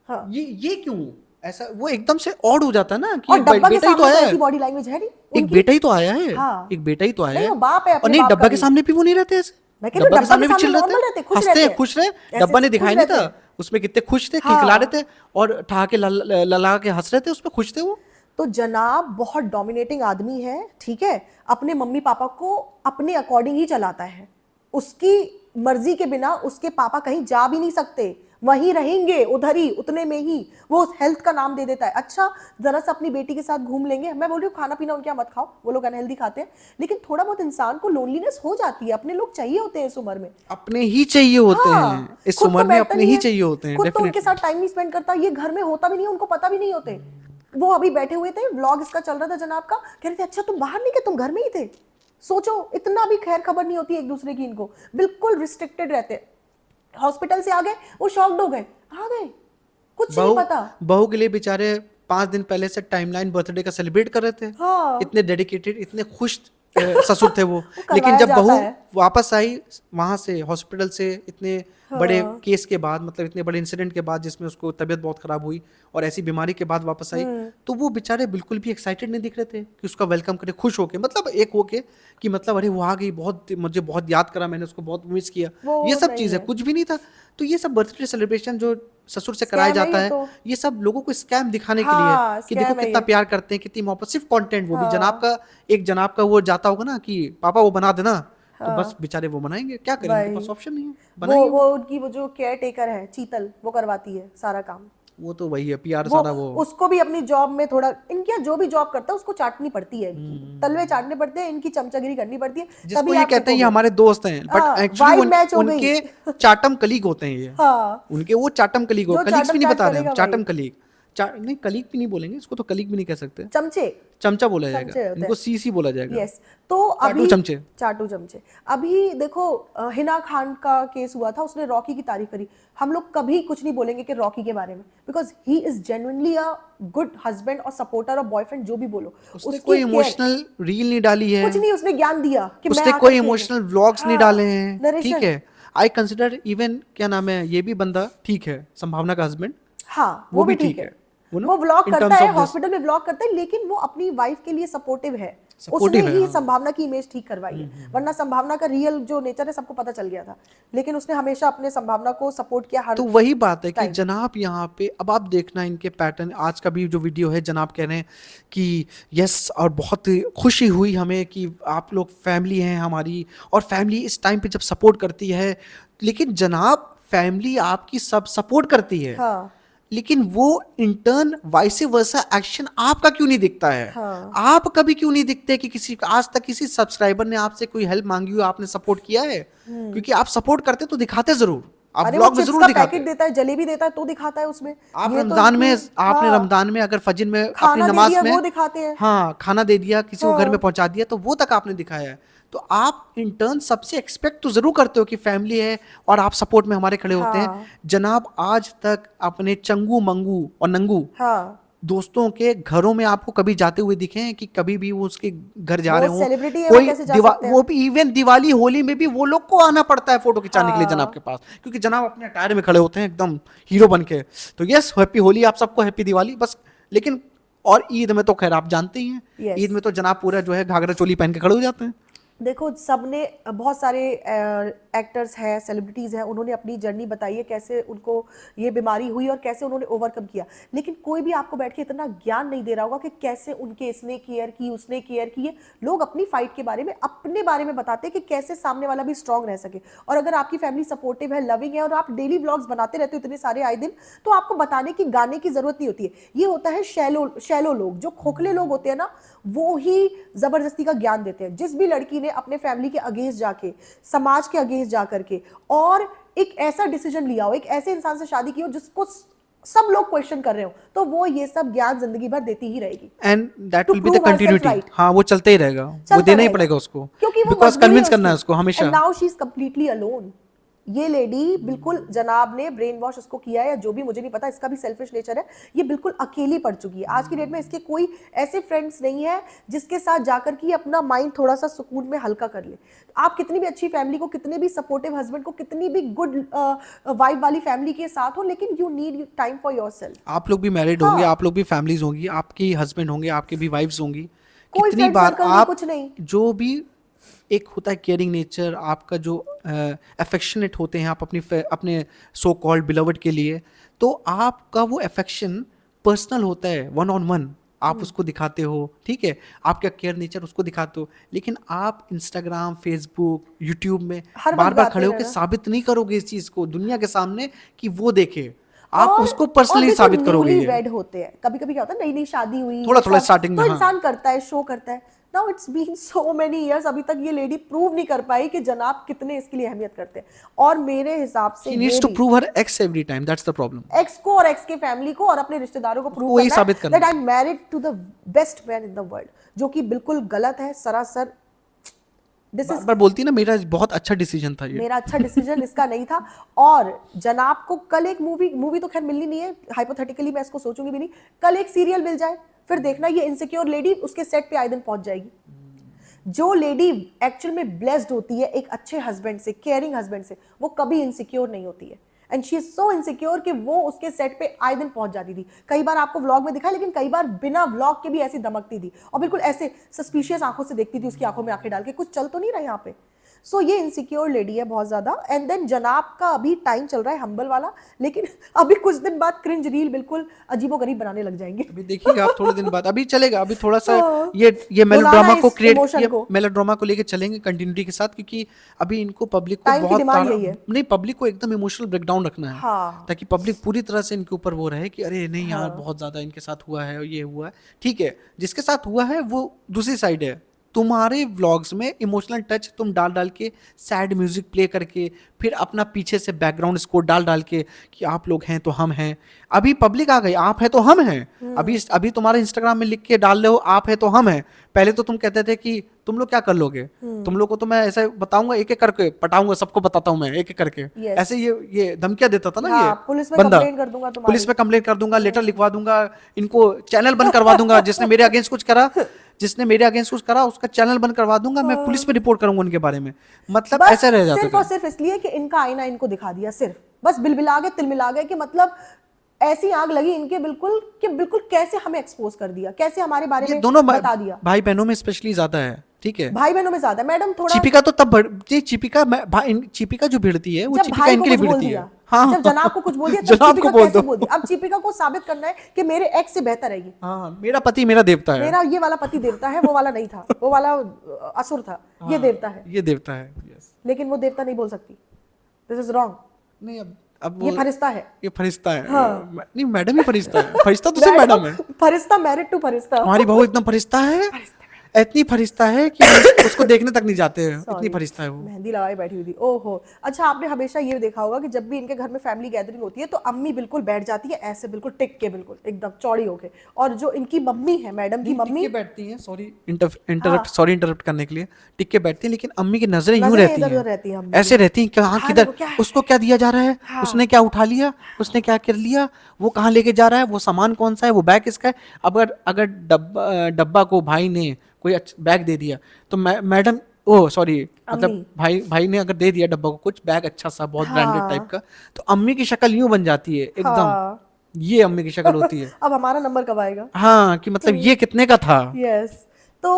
हाँ। ये क्यों ऐसा, वो एकदम से ऑड हो जाता है ना कि और डब्बा के बेटा ही तो सामने आया तो है, ऐसी बॉडी लैंग्वेज है नहीं एक उनकी। बेटा ही तो आया है, हाँ। एक बेटा ही तो आया नहीं, है, वो बाप है अपने और नहीं बाप का डब्बा के भी। सामने भी वो नहीं रहते ऐसे, मैं कह रही हूँ, डब्बा के सामने भी चिल normal रहते रहते, हैं, खुश हंसते रहते हैं, हैं। खुश रहे, ऐसे डब्बा ने खुश दिखाई नहीं रहते था हैं। उसमें कितने खुश थे, हाँ। खिलखिला रहे थे और ठहाके लगा के हंस रहे थे, उसमें खुश थे वो। तो जनाब बहुत डोमिनेटिंग आदमी है, ठीक है, अपने मम्मी पापा को अपने अकॉर्डिंग ही चलाता है, उसकी मर्जी के बिना उसके पापा कहीं जा भी नहीं सकते, वहीं रहेंगे उधर ही, उतने में ही। वो हेल्थ का नाम दे देता है, अच्छा जरा सा अपनी बेटी के साथ घूम लेंगे। मैं बोल रही हूँ खाना पीना उनके यहाँ मत खाओ, वो लोग अनहेल्दी खाते हैं, लेकिन थोड़ा बहुत इंसान को लोनलीनेस हो जाती है, अपने लोग चाहिए होते हैं इस उम्र में। अपने ही चाहिए होते हाँ, हैं इस खुद उम्र तो में, बैठता अपने नहीं ही है, चाहिए होते हैं खुद तो उनके डेफिनेटली। साथ टाइम नहीं स्पेंड करता, ये घर में होता भी नहीं है, उनको पता भी नहीं होते। वो अभी बैठे हुए थे, व्लॉग इसका चल रहा था जनाब का, कह रहे थे अच्छा तुम बाहर नहीं गए, तुम घर में ही थे। सोचो, इतना भी खैर खबर नहीं होती एक दूसरे की इनको, बिल्कुल रिस्ट्रिक्टेड रहते। हॉस्पिटल से आ गए, वो शॉक्ड हो गए, आ गए, कुछ नहीं पता। बहू के लिए बेचारे 5 दिन पहले से टाइमलाइन बर्थडे का सेलिब्रेट कर रहे थे। हाँ। इतने डेडिकेटेड, इतने खुश ससुर थे वो करवाया लेकिन जब जाता बहू है। वापस आई वहां से हॉस्पिटल से, इतने बड़े हाँ। केस के बाद, मतलब इतने बड़े इंसिडेंट के बाद जिसमें उसको तबीयत बहुत खराब हुई और ऐसी बीमारी के बाद वापस आई, तो वो बेचारे बिल्कुल भी एक्साइटेड नहीं दिख रहे थे कि उसका वेलकम करे, खुश होके, मतलब एक होके कि मतलब अरे वो आ गई, बहुत मुझे बहुत याद करा, मैंने उसको बहुत मिस किया, वो ये सब नहीं चीजें है। कुछ भी नहीं था। तो ये सब बर्थडे सेलिब्रेशन जो ससुर से कराया Scam है जाता ये है, तो। ये सब लोगों को स्कैम दिखाने के हाँ, लिए कि देखो scam है कितना ये। प्यार करते हैं, कितनी मोहब्बत, सिर्फ कंटेंट। वो भी हाँ। जनाब का वो जाता होगा ना कि पापा वो बना देना, तो बस बेचारे वो बनाएंगे, क्या करें, उनके भाई। पास ऑप्शन नहीं है, वो बनाएंगे वो उनकी वो जो केयर टेकर है चीतल, वो करवाती है सारा काम। वो तो वही है पीआर वो सारा वो। उसको भी अपनी जॉब में थोड़ा, इनकी जो भी जॉब करता है उसको चाटनी पड़ती है, तलवे चाटने पड़ते हैं, इनकी चमचागिरी करनी पड़ती है, जिसको तभी ये आप कहते हैं ये टिकोगे। हमारे दोस्त हैं, हाँ, बट एक्चुअली vibe match हो गई। उनके चाटम कलीग होते हैं ये। हाँ, उनके वो चाटम कलीग हो, जो कलीग्स भी नहीं चाटम बता रहे करेगा हम, भाई। चाटम कलीग। नहीं कलीग भी नहीं बोलेंगे इसको, तो कलीग भी नहीं कह सकते, चमचे चमचा बोला चमचे जाएगा होते इनको, हैं। सीसी बोला जाएगा। यस तो अभी चमचे। चाटू चमचे। अभी देखो हिना खान का केस हुआ था, उसने रॉकी की तारीफ करी, हम लोग कभी कुछ नहीं बोलेंगे कि रॉकी के बारे में, because he is genuinely a good husband और सपोर्टर और बॉयफ्रेंड, जो भी बोलो। उसने उसकी कोई care- इमोशनल रील नहीं डाली है, कुछ नहीं, उसने ज्ञान दिया कि मैं उसने आकर कोई के- इमोशनल व्लॉग्स नहीं हाँ, डाले हैं, narration। ठीक है। आई कंसिडर इवन क्या नाम है, ये भी बंदा ठीक है, संभावना का हस्बैंड, हाँ वो भी ठीक है। वो व्लॉग in करता terms है, of this। हॉस्पिटल में व्लॉग करता है, लेकिन वो अपनी वाइफ के लिए सपोर्टिव है। Supportive उसने है, ही हाँ। संभावना की इमेज ठीक करवाई है, वरना संभावना का रियल जो नेचर है सबको पता चल गया था, लेकिन उसने हमेशा अपने संभावना को सपोर्ट किया हर तो वही बात है कि time। जनाब यहाँ पे अब आप देखना इनके पैटर्न, आज का भी जो वीडियो है जनाब कह रहे हैं कि यस, और बहुत खुशी हुई हमें कि आप लोग फैमिली हैं हमारी, और फैमिली इस टाइम पे जब सपोर्ट करती है, लेकिन जनाब फैमिली आपकी सब सपोर्ट करती है, हाँ लेकिन वो इंटर्न वाइस वर्सा एक्शन आपका क्यों नहीं दिखता है? हाँ। आप कभी क्यों नहीं दिखते कि किसी, आज तक किसी सब्सक्राइबर ने आपसे कोई हेल्प मांगी हो, आपने सपोर्ट किया है? क्योंकि आप सपोर्ट करते तो दिखाते जरूर, आप अरे वो ब्लॉग में चिप्स जरूर का दिखाते। पैकेट देता है, जलेबी देता है तो दिखाता है उसमें। आप ये तो रमजान में, इनकी- आपने हाँ, रमजान में अगर फजर में अपनी खाना दे नमाज दिया में, वो दिखाते हैं। हाँ खाना दे दिया, किसी को घर में हाँ। पहुंचा दिया, तो वो तक आपने दिखाया है। तो आप इंटर्न सबसे एक्सपेक्ट तो जरूर करते हो कि फैमिली है और आप सपोर्ट में हमारे खड़े होते हाँ। हैं। जनाब आज तक अपने चंगू मंगू और नंगू हाँ दोस्तों के घरों में आपको कभी जाते हुए दिखे हैं कि कभी भी वो उसके घर जा वो रहे हो? celebrity है, वो कैसे जा सकते हैं? वो भी इवन दिवाली होली में भी वो लोग को आना पड़ता है फोटो खिंचाने के लिए हाँ। जनाब के पास, क्योंकि जनाब अपने अटायर में खड़े होते हैं एकदम हीरो बन के। तो यस, हैप्पी होली आप सबको, हैप्पी दिवाली बस। लेकिन और ईद में तो खैर आप जानते ही हैं, Yes। ईद में तो जनाब पूरा जो है घाघरा चोली पहन के खड़े हो जाते हैं। देखो सबने, बहुत सारे एक्टर्स हैं, सेलिब्रिटीज़ हैं, उन्होंने अपनी जर्नी बताई है कैसे उनको ये बीमारी हुई और कैसे उन्होंने ओवरकम किया, लेकिन कोई भी आपको बैठ के इतना ज्ञान नहीं दे रहा होगा कि कैसे उनके इसने केयर की, उसने केयर की है। लोग अपनी फाइट के बारे में, अपने बारे में बताते हैं कि कैसे सामने वाला भी स्ट्रांग रह सके। और अगर आपकी फैमिली सपोर्टिव है, लविंग है, और आप डेली व्लॉग्स बनाते रहते हो इतने सारे आए दिन, तो आपको बताने की, गाने की जरूरत नहीं होती है। ये होता है शैलो लोग, जो खोखले लोग होते हैं ना, वो ही जबरदस्ती का ज्ञान देते हैं। जिस भी लड़की ने अपने फैमिली के अगेंस्ट जाके, समाज के अगेंस्ट जा करके और एक ऐसा डिसीजन लिया हो, एक ऐसे इंसान से शादी की हो जिसको सब लोग क्वेश्चन कर रहे हो, तो वो ये सब ज्ञान जिंदगी भर देती ही रहेगी। And that To will be the prove herself continuity. right। हाँ वो चलते ही रहेगा, वो चलता देना ही रहेगा। पड़ेगा उसको, क्योंकि वो बिकॉज मजबूरी कन्विंस है करना है उसकी। उसको हमेशा। And now she is completely alone। ये लेडी बिल्कुल, जनाब ने ब्रेन वॉश उसको किया है या जो भी, मुझे नहीं पता, इसका भी सेल्फिश नेचर है, ये बिल्कुल अकेली पड़ चुकी है। आज की डेट में इसके कोई ऐसे फ्रेंड्स नहीं है जिसके साथ जाकर के अपना माइंड थोड़ा सा सुकून में हल्का कर ले। आप कितनी भी अच्छी फैमिली को, कितने भी सपोर्टिव हस्बैंड को, कितनी भी गुड वाइब वाली फैमिली के साथ हो, लेकिन you need time for yourself. आप लोग भी मैरिड हाँ। होंगे, आप लोग भी फैमिलीज होंगी, आपकी हस्बैंड होंगे, आपके भी वाइफ्स होंगी। कोई कितनी friend बार circle नहीं, आप कुछ नहीं। जो भी एक होता है केयरिंग नेचर, आपका जो अफेक्शनेट होते हैं आप अपने सो कॉल्ड बिलवड के लिए, तो आपका वो अफेक्शन पर्सनल होता है, वन ऑन वन आप उसको दिखाते हो, ठीक है, आपका केयर नेचर उसको दिखाते हो। लेकिन आप इंस्टाग्राम, फेसबुक, यूट्यूब में हर वक्त बार बार गाते खड़े होकर रहना। साबित नहीं करोगे इस चीज को दुनिया के सामने कि वो देखे, आप और- उसको और पर्सनली देखो, साबित करोगे। ये newlywed होते हैं, कभी कभी क्या होता है, नई नई शादी हुई, थोड़ा शौक- starting में, तो हाँ। इंसान करता है, शो करता है। Now it's been so many years, अभी तक ये लेडी प्रूव नहीं कर पाई कि जनाब कितने इसके लिए अहमियत करते हैं। और मेरे हिसाब से She needs ये to भी prove her ex every time. That's the problem. X को और एक्स के फैमिली को और अपने रिश्तेदारों को प्रूव वही करना साबित है करना that I am married to the best man in the world, जो कि बिल्कुल गलत है सरासर। दिस इज बार बोलती ना मेरा बहुत अच्छा डिसीजन था ये। मेरा अच्छा डिसीजन इसका नहीं था। और जनाब को कल एक मूवी तो खैर मिलनी नहीं है, हाइपोथेटिकली मैं इसको सोचूंगी भी नहीं, कल एक सीरियल मिल जाए, फिर देखना ये इनसिक्योर लेडी उसके सेट पे आए दिन पहुंच जाएगी। जो लेडी एक्चुअल में ब्लेस्ड होती है एक अच्छे हस्बैंड से, केयरिंग हस्बैंड से, वो कभी इनसिक्योर नहीं होती है। And she is so insecure कि वो उसके सेट पे आए दिन पहुंच जाती थी। कई बार आपको व्लॉग में दिखा, लेकिन कई बार बिना व्लॉग के भी ऐसी दमकती थी और बिल्कुल ऐसे सस्पिशियस आंखों से देखती थी, उसकी आंखों में आंखें डाल के, कुछ चल तो नहीं रहा यहाँ पे। सो ये इनसिक्योर लेडी है बहुत ज्यादा। एंड देन जनाब का अभी टाइम चल रहा है हम्बल वाला, लेकिन अभी कुछ दिन बाद क्रिंज रील बिल्कुल अजीबोगरीब बनाने लग जाएंगे। अभी देखिएगा आप थोड़े दिन बाद, अभी चलेगा, अभी थोड़ा सा हाँ। ये मेलोड्रामा बुलाना को इस क्रिएट, emotion ये को। मेलोड्रामा को लेके चलेंगे कंटिन्यूटी के साथ, क्योंकि अभी इनको पब्लिक को Time की बहुत demand यही है। नहीं, पब्लिक को एकदम इमोशनल ब्रेकडाउन रखना है, हाँ। ताकि पब्लिक पूरी तरह से इनके ऊपर वो रहे कि अरे नहीं यार बहुत ज्यादा इनके साथ हुआ है, ये हुआ है, ठीक है, जिसके साथ हुआ है वो दूसरी साइड है, तुम्हारे व्लॉग्स में इमोशनल टच तुम डाल डाल के, सैड म्यूजिक प्ले करके, फिर अपना पीछे से बैकग्राउंड स्कोर डाल डाल के कि आप लोग हैं तो हम हैं। अभी पब्लिक आ गई, आप हैं तो हम हैं। अभी तुम्हारे इंस्टाग्राम में लिख के डाल रहे हो आप हैं तो हम हैं। पहले तो तुम कहते थे कि तुम लोग क्या कर लोगे, तुम लोग को तो मैं ऐसे बताऊंगा, एक एक करके पटाऊंगा, सबको बताता हूँ मैं एक एक करके। Yes. ऐसे ये धमकियां देता था ना, हाँ, ये पुलिस में बंदा, कंप्लेंट कर दूंगा तुम्हारी। पुलिस में कंप्लेंट कर दूंगा, लेटर लिखवा दूंगा, इनको चैनल बंद करवा दूंगा, जिसने मेरे अगेंस्ट कुछ करा उसका चैनल बंद करवा दूंगा, मैं पुलिस में रिपोर्ट करूंगा उनके बारे में। मतलब बस ऐसे रह जाते सिर्फ और थे। सिर्फ इसलिए कि इनका आईना इनको दिखा दिया, सिर्फ बस बिलबिला गए, तिलमिला गए, कि मतलब ऐसी आग लगी इनके बिल्कुल कि बिल्कुल कैसे हमें एक्सपोज कर दिया, कैसे हमारे बारे ये में दोनों बता दिया। भाई बहनों में स्पेशली ज्यादा है, ठीक है। भाई बहनों में ज्यादा। मैडम थोड़ा चिपिका तो तब चिपिका जो भिड़ती है वो जब चिपिका भाई को इनके लिए कुछ बोल भिड़ती है। दिया, हाँ, जब जनाब को कुछ बोल दिया, तब जनाब चिपिका को बोल कैसे दो। बोल दिया। अब चिपिका को साबित करना है कि मेरे एक्स से बेहतर है ये, हाँ, मेरा पति मेरा देवता है, मेरा ये वाला पति देवता है, वो वाला नहीं था, वो वाला असुर था, ये देवता है। ये देवता है। यस। लेकिन वो देवता नहीं बोल सकती, दिस इज रॉन्ग, नहीं, अब ये फरिश्ता है। ये फरिश्ता है। हाँ। नहीं, मैडम ही फरिश्ता है, फरिश्ता तो सिर्फ मैडम है। फरिश्ता, मैरिड टू फरिश्ता। हमारी बहू इतना फरिश्ता है, इतनी फरिश्ता है कि उसको देखने तक नहीं जाते हैं, इतनी फरिश्ता है वो। मेहंदी लगाई बैठी हुई थी, ओहो। अच्छा, आपने हमेशा ये देखा होगा कि जब भी इनके घर में फैमिली गैदरिंग होती है तो अम्मी बिल्कुल बैठ जाती है ऐसे, बिल्कुल टिक के, बिल्कुल एकदम चौड़ी होके, और जो इनकी मम्मी है, मैडम की मम्मी, बैठती हैं, सॉरी इंटरप्ट करने के लिए, टिक के बैठती हैं, लेकिन अम्मी की नजरें यूं नजरें रहती इधर-उधर हैं, रहती हैं अम्मी की। ऐसे रहती हैं कि हाँ, हाँ, किधर वो क्या है? उसको क्या दिया जा रहा है, उसने क्या उठा लिया, उसने क्या कर लिया, वो कहाँ लेके जा रहा है, वो सामान कौन सा है, वो बैग किसका है। अगर डब्बा को भाई ने कोई बैग दे दिया तो मैडम, ओ सॉरी, मतलब भाई ने अगर दे दिया डब्बा को कुछ बैग अच्छा सा, बहुत ब्रांडेड टाइप का, तो अम्मी की शक्ल यूं बन जाती है एकदम। हाँ। ये अम्मी की शक्ल होती है। अब हमारा नंबर कब आएगा? हाँ, कि मतलब ये कितने का था। यस। तो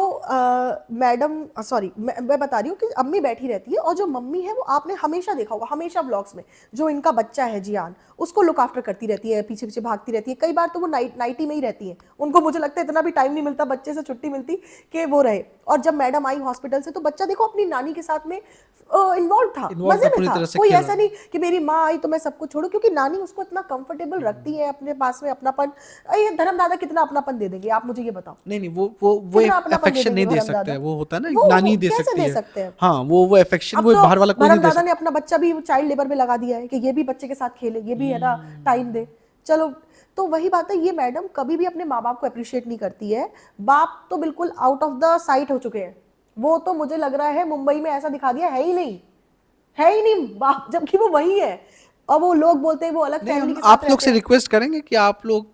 मैडम, सॉरी, मैं बता रही हूँ कि अम्मी बैठी रहती है, और जो मम्मी है वो आपने हमेशा देखा होगा, हमेशा व्लॉग्स में, जो इनका बच्चा है जियान, उसको लुक आफ्टर करती रहती है, पीछे पीछे भागती रहती है। कई बार तो वो नाइटी में ही रहती है, उनको मुझे लगता है इतना भी टाइम नहीं मिलता, बच्चे से छुट्टी मिलती कि वो रहे। और जब मैडम आई हॉस्पिटल से तो बच्चा देखो अपनी नानी के साथ में इन्वॉल्व था, मजे में पूरी था। तरह से कोई खेला। ऐसा नहीं कि मेरी माँ आई तो मैं सबको छोड़ू, क्योंकि नानी उसको इतना कंफर्टेबल रखती है अपने पास में, अपनापन। ये धर्म दादा कितना अपनापन दे देंगे, आप मुझे ये बताओ। नहीं, वो कितना अपनापन दे अफेक्शन नहीं देंगे दे धर्म सकते हैं, दादा? वो होता है ना, वो नानी दे कैसे सकती दे है। सकते हैं? हाँ, वो अफेक्शन अब वो तो बाहर वाला कोई नहीं धर्म दे दादा सकता। ने अपना बच्चा भी चाइल्ड लेबर में लगा दिया है कि ये भी बच्चे के साथ खेले, ये भी है ना टाइम दे। चलो, तो वही बात है, ये मैडम कभी भी अपने माँ बाप को अप्रिशिएट नहीं करती है। बाप तो बिल्कुल आउट ऑफ द साइट हो चुके हैं, वो तो मुझे लग रहा है मुंबई में ऐसा दिखा दिया है ही नहीं, है ही नहीं बाप, जबकि वो वही है। और वो लोग बोलते हैं वो अलग नहीं, फैमिली हम के साथ आप लोग रहते से हैं। रिक्वेस्ट करेंगे कि आप लोग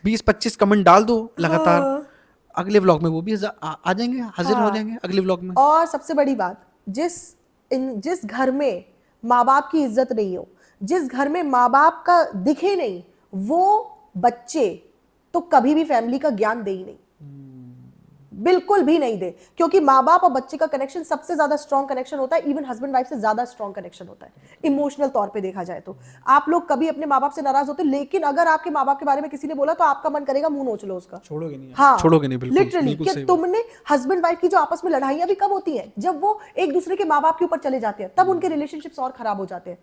20-25 कमेंट डाल दो लगातार। हाँ। अगले व्लॉग में वो भी आ जाएंगे, हाजिर हो जाएंगे अगले व्लॉग में। और सबसे बड़ी बात, जिस घर में माँ बाप की इज्जत नहीं हो, जिस घर में माँ बाप का दिखे नहीं, वो बच्चे तो कभी भी फैमिली का ज्ञान दे ही नहीं, बिल्कुल भी नहीं दे। क्योंकि माँ बाप और बच्चे का कनेक्शन सबसे ज्यादा स्ट्रॉन्ग कनेक्शन होता है, इवन हस्बैंड वाइफ से ज्यादा स्ट्रॉन्ग कनेक्शन होता है इमोशनल तौर पे देखा जाए तो। आप लोग कभी अपने माँ बाप से नाराज होते, लेकिन अगर आपके माँ बाप के बारे में किसी ने बोला तो आपका मन करेगा मुंह नोच लो उसका, छोड़ोगे नहीं, हाँ, छोड़ोगे नहीं, बिल्कुल लिटरली। बिल्कुल कि सही बात। तुमने हस्बैंड वाइफ की जो आपस में लड़ाइयां भी कब होती हैं, जब वो एक दूसरे के माँ बाप के ऊपर चले जाते हैं, तब उनके रिलेशनशिप्स और खराब हो जाते हैं।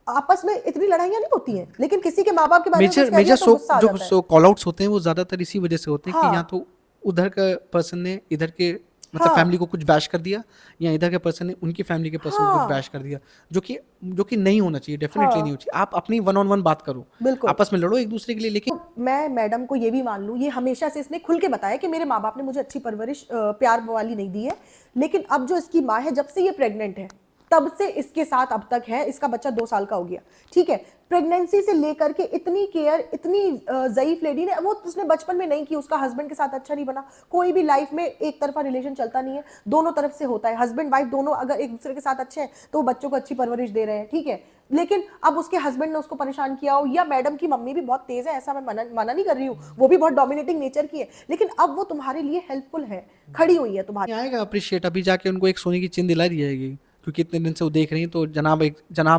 आपस में इतनी लड़ाइयां नहीं होती हैं, लेकिन किसी के माँ बाप के बारे में कुछ कह दिया तो गुस्सा आ जाता है। जो कॉल आउट्स होते हैं वो ज्यादातर इसी वजह से होते हैं हाँ। कि या तो उधर का पर्सन ने इधर के मतलब हाँ। फैमिली को कुछ बैश कर दिया, या इधर के पर्सन ने उनकी फैमिली के पर्सन को कुछ हाँ। बैश कर दिया, जो कि नहीं होना चाहिए, डेफिनेटली नहीं होना चाहिए। आप अपनी 1-on-1 बात करो, बिल्कुल। आपस में लड़ो एक दूसरे के लिए, लेकिन मैं मैडम को ये भी मान लूं, ये हमेशा से इसने खुल के बताया कि मेरे माँ बाप ने मुझे अच्छी परवरिश प्यार वाली नहीं दी है, लेकिन अब जो इसकी माँ है, जब से ये प्रेग्नेंट है तब से इसके साथ अब तक है, इसका बच्चा 2 साल का हो गया, ठीक है। प्रेगनेंसी से लेकर के इतनी केयर, इतनी ज़ईफ लेडी ने, वो उसने बचपन में नहीं की, उसका हस्बैंड के साथ अच्छा नहीं बना। कोई भी लाइफ में एक तरफा रिलेशन चलता नहीं है, दोनों तरफ से होता है। हस्बैंड वाइफ दोनों अगर एक दूसरे के साथ अच्छे हैं तो वो बच्चों को अच्छी परवरिश दे रहे हैं, ठीक है। लेकिन अब उसके हस्बैंड ने उसको परेशान किया हो, या मैडम की मम्मी भी बहुत तेज है, ऐसा मैं मना नहीं कर रही हूँ, वो भी बहुत डोमिनेटिंग नेचर की है, लेकिन अब वो तुम्हारे लिए हेल्पफुल है, खड़ी हुई है तुम्हारे। आएगा अप्रिशिएट, अभी जाके उनको एक सोने की चेन दिलाई दी जाएगी, क्योंकि इतने दिन से वो देख रही हैं, तो जनाब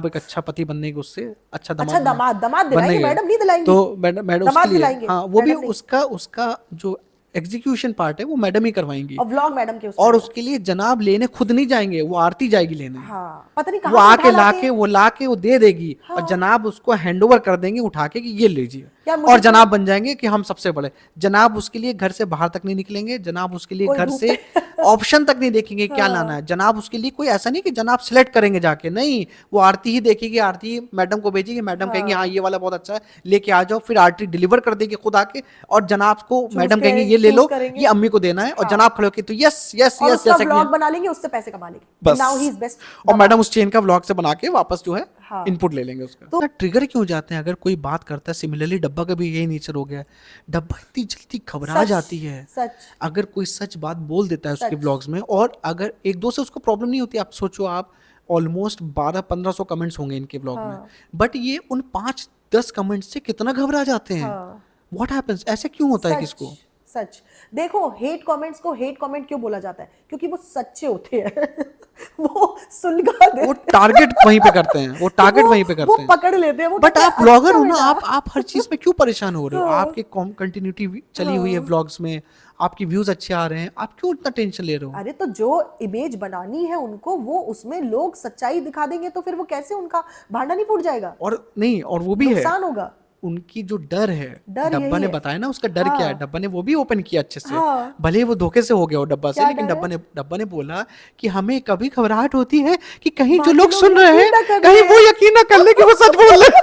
एक अच्छा पति बनने के, उससे अच्छा दामाद दिलाएंगे, मैडम नहीं दिलाएंगी, तो मैडम दामाद उसके लिए, दिलाएंगे, हाँ, वो भी मैडम नहीं। उसका जो एग्जीक्यूशन पार्ट है वो मैडम ही करवाएंगी, और व्लॉग मैडम के उसमें और उसके लिए जनाब लेने खुद नहीं जाएंगे, वो आरती जाएगी लेने। हाँ, पता नहीं वो कहाँ से आके उठा लाते हैं। लाके वो दे देगी, और जनाब उसको हैंड ओवर कर देंगे उठा के कि ये लीजिए। क्या मुझे और जनाब बन जाएंगे कि हम सबसे बड़े। जनाब उसके लिए घर से बाहर तक नहीं निकलेंगे, जनाब उसके लिए कोई घर धूप से ऑप्शन तक नहीं देखेंगे क्या हाँ। लाना है। जनाब उसके लिए कोई ऐसा नहीं कि जनाब सिलेक्ट करेंगे जाके, नहीं, वो आरती ही देखेगी, आरती मैडम को भेजेगी, मैडम कहेंगी हाँ ये वाला बहुत अच्छा है लेके आ जाओ, फिर आरती डिलीवर कर देगी खुद आके, और जनाब को मैडम कहेंगे ये ले चूज लो, करेंगे। ये अम्मी को देना है, और हाँ। जनाब खड़े होके तो यस यस और यस उसका जैसे कि व्लॉग बना लेंगे, उससे पैसे कमा लेंगे, बस। Now he is best. और मैडम उस चेन का व्लॉग से बना के वापस जो है हाँ। इनपुट ले लेंगे उसका। तो ट्रिगर क्यों जाते हैं अगर कोई बात करता है? सिमिलरली डब्बा का भी यही नेचर हो गया है, डब्बा इतनी जल्दी घबरा जाती है सच अगर कोई सच बात बोल देता है उसके सच। व्लॉग्स में, और अगर एक दो से उसको प्रॉब्लम नहीं होती। आप सोचो, आप ऑलमोस्ट 1200-1500 कमेंट्स होंगे इनके व्लॉग में, बट ये उन 5-10 कमेंट्स से कितना घबरा जाते हैं। हाँ। What happens? ऐसे क्यों होता है सच किसको? सच। देखो, हेट कमेंट्स को हेट कमेंट क्यों बोला जाता है? क्योंकि वो सच्चे होते हैं वो सुलगा देते वो टारगेट वहीं पे करते हैं, वो टारगेट वहीं पे करते वो हैं। पकड़ लेते हैं। वो बट कहते हैं, आप ब्लॉगर अच्छा हो ना, बेटा। आप हर चीज में क्यों परेशान हो रहे हो? हाँ। आपके कंटिन्यूटी चली हुई है व्लॉग्स में, आपकी व्यूज अच्छे आ रहे हैं, आप क्यों इतना टेंशन ले रहे हो? अरे तो जो इमेज बनानी है उनको, वो उसमें लोग सच्चाई दिखा देंगे तो फिर वो कैसे उनका भांडा नहीं फूट जाएगा? और नहीं, और वो भी है नुकसान होगा। उनकी जो डर है, डर डब्बा यही ने है। बताया ना उसका डर क्या है। हाँ। डब्बा ने वो भी ओपन किया अच्छे से, हाँ। भले ही वो धोखे से हो गया वो डब्बा से, क्या लेकिन डर है? डब्बा ने बोला कि हमें कभी घबराहट होती है कि कहीं जो बाकी लोग लोग सुन रहे यकीन हैं ना कर कहीं लें। वो यकीन ना कर ले कि वो सच बोल रहे हैं।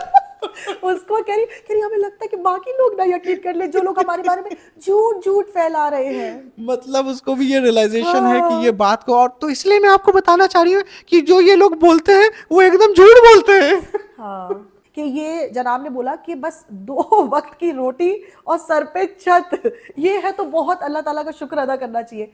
उसको कह रही हमें लगता है कि बाकी लोग ना यकीन कर ले, जो लोग हमारे बारे में झूठ झूठ फैला रहे हैं। मतलब उसको भी ये रियलाइजेशन है कि हाँ। ये बात को, और तो इसलिए मैं आपको बताना चाह रही हूँ कि जो ये लोग बोलते हैं वो एकदम झूठ बोलते हैं। हाँ, कि ये जनाब ने बोला कि बस 2 वक्त की रोटी और सर पे छत, ये है तो बहुत अल्लाह ताला का शुक्र अदा करना चाहिए।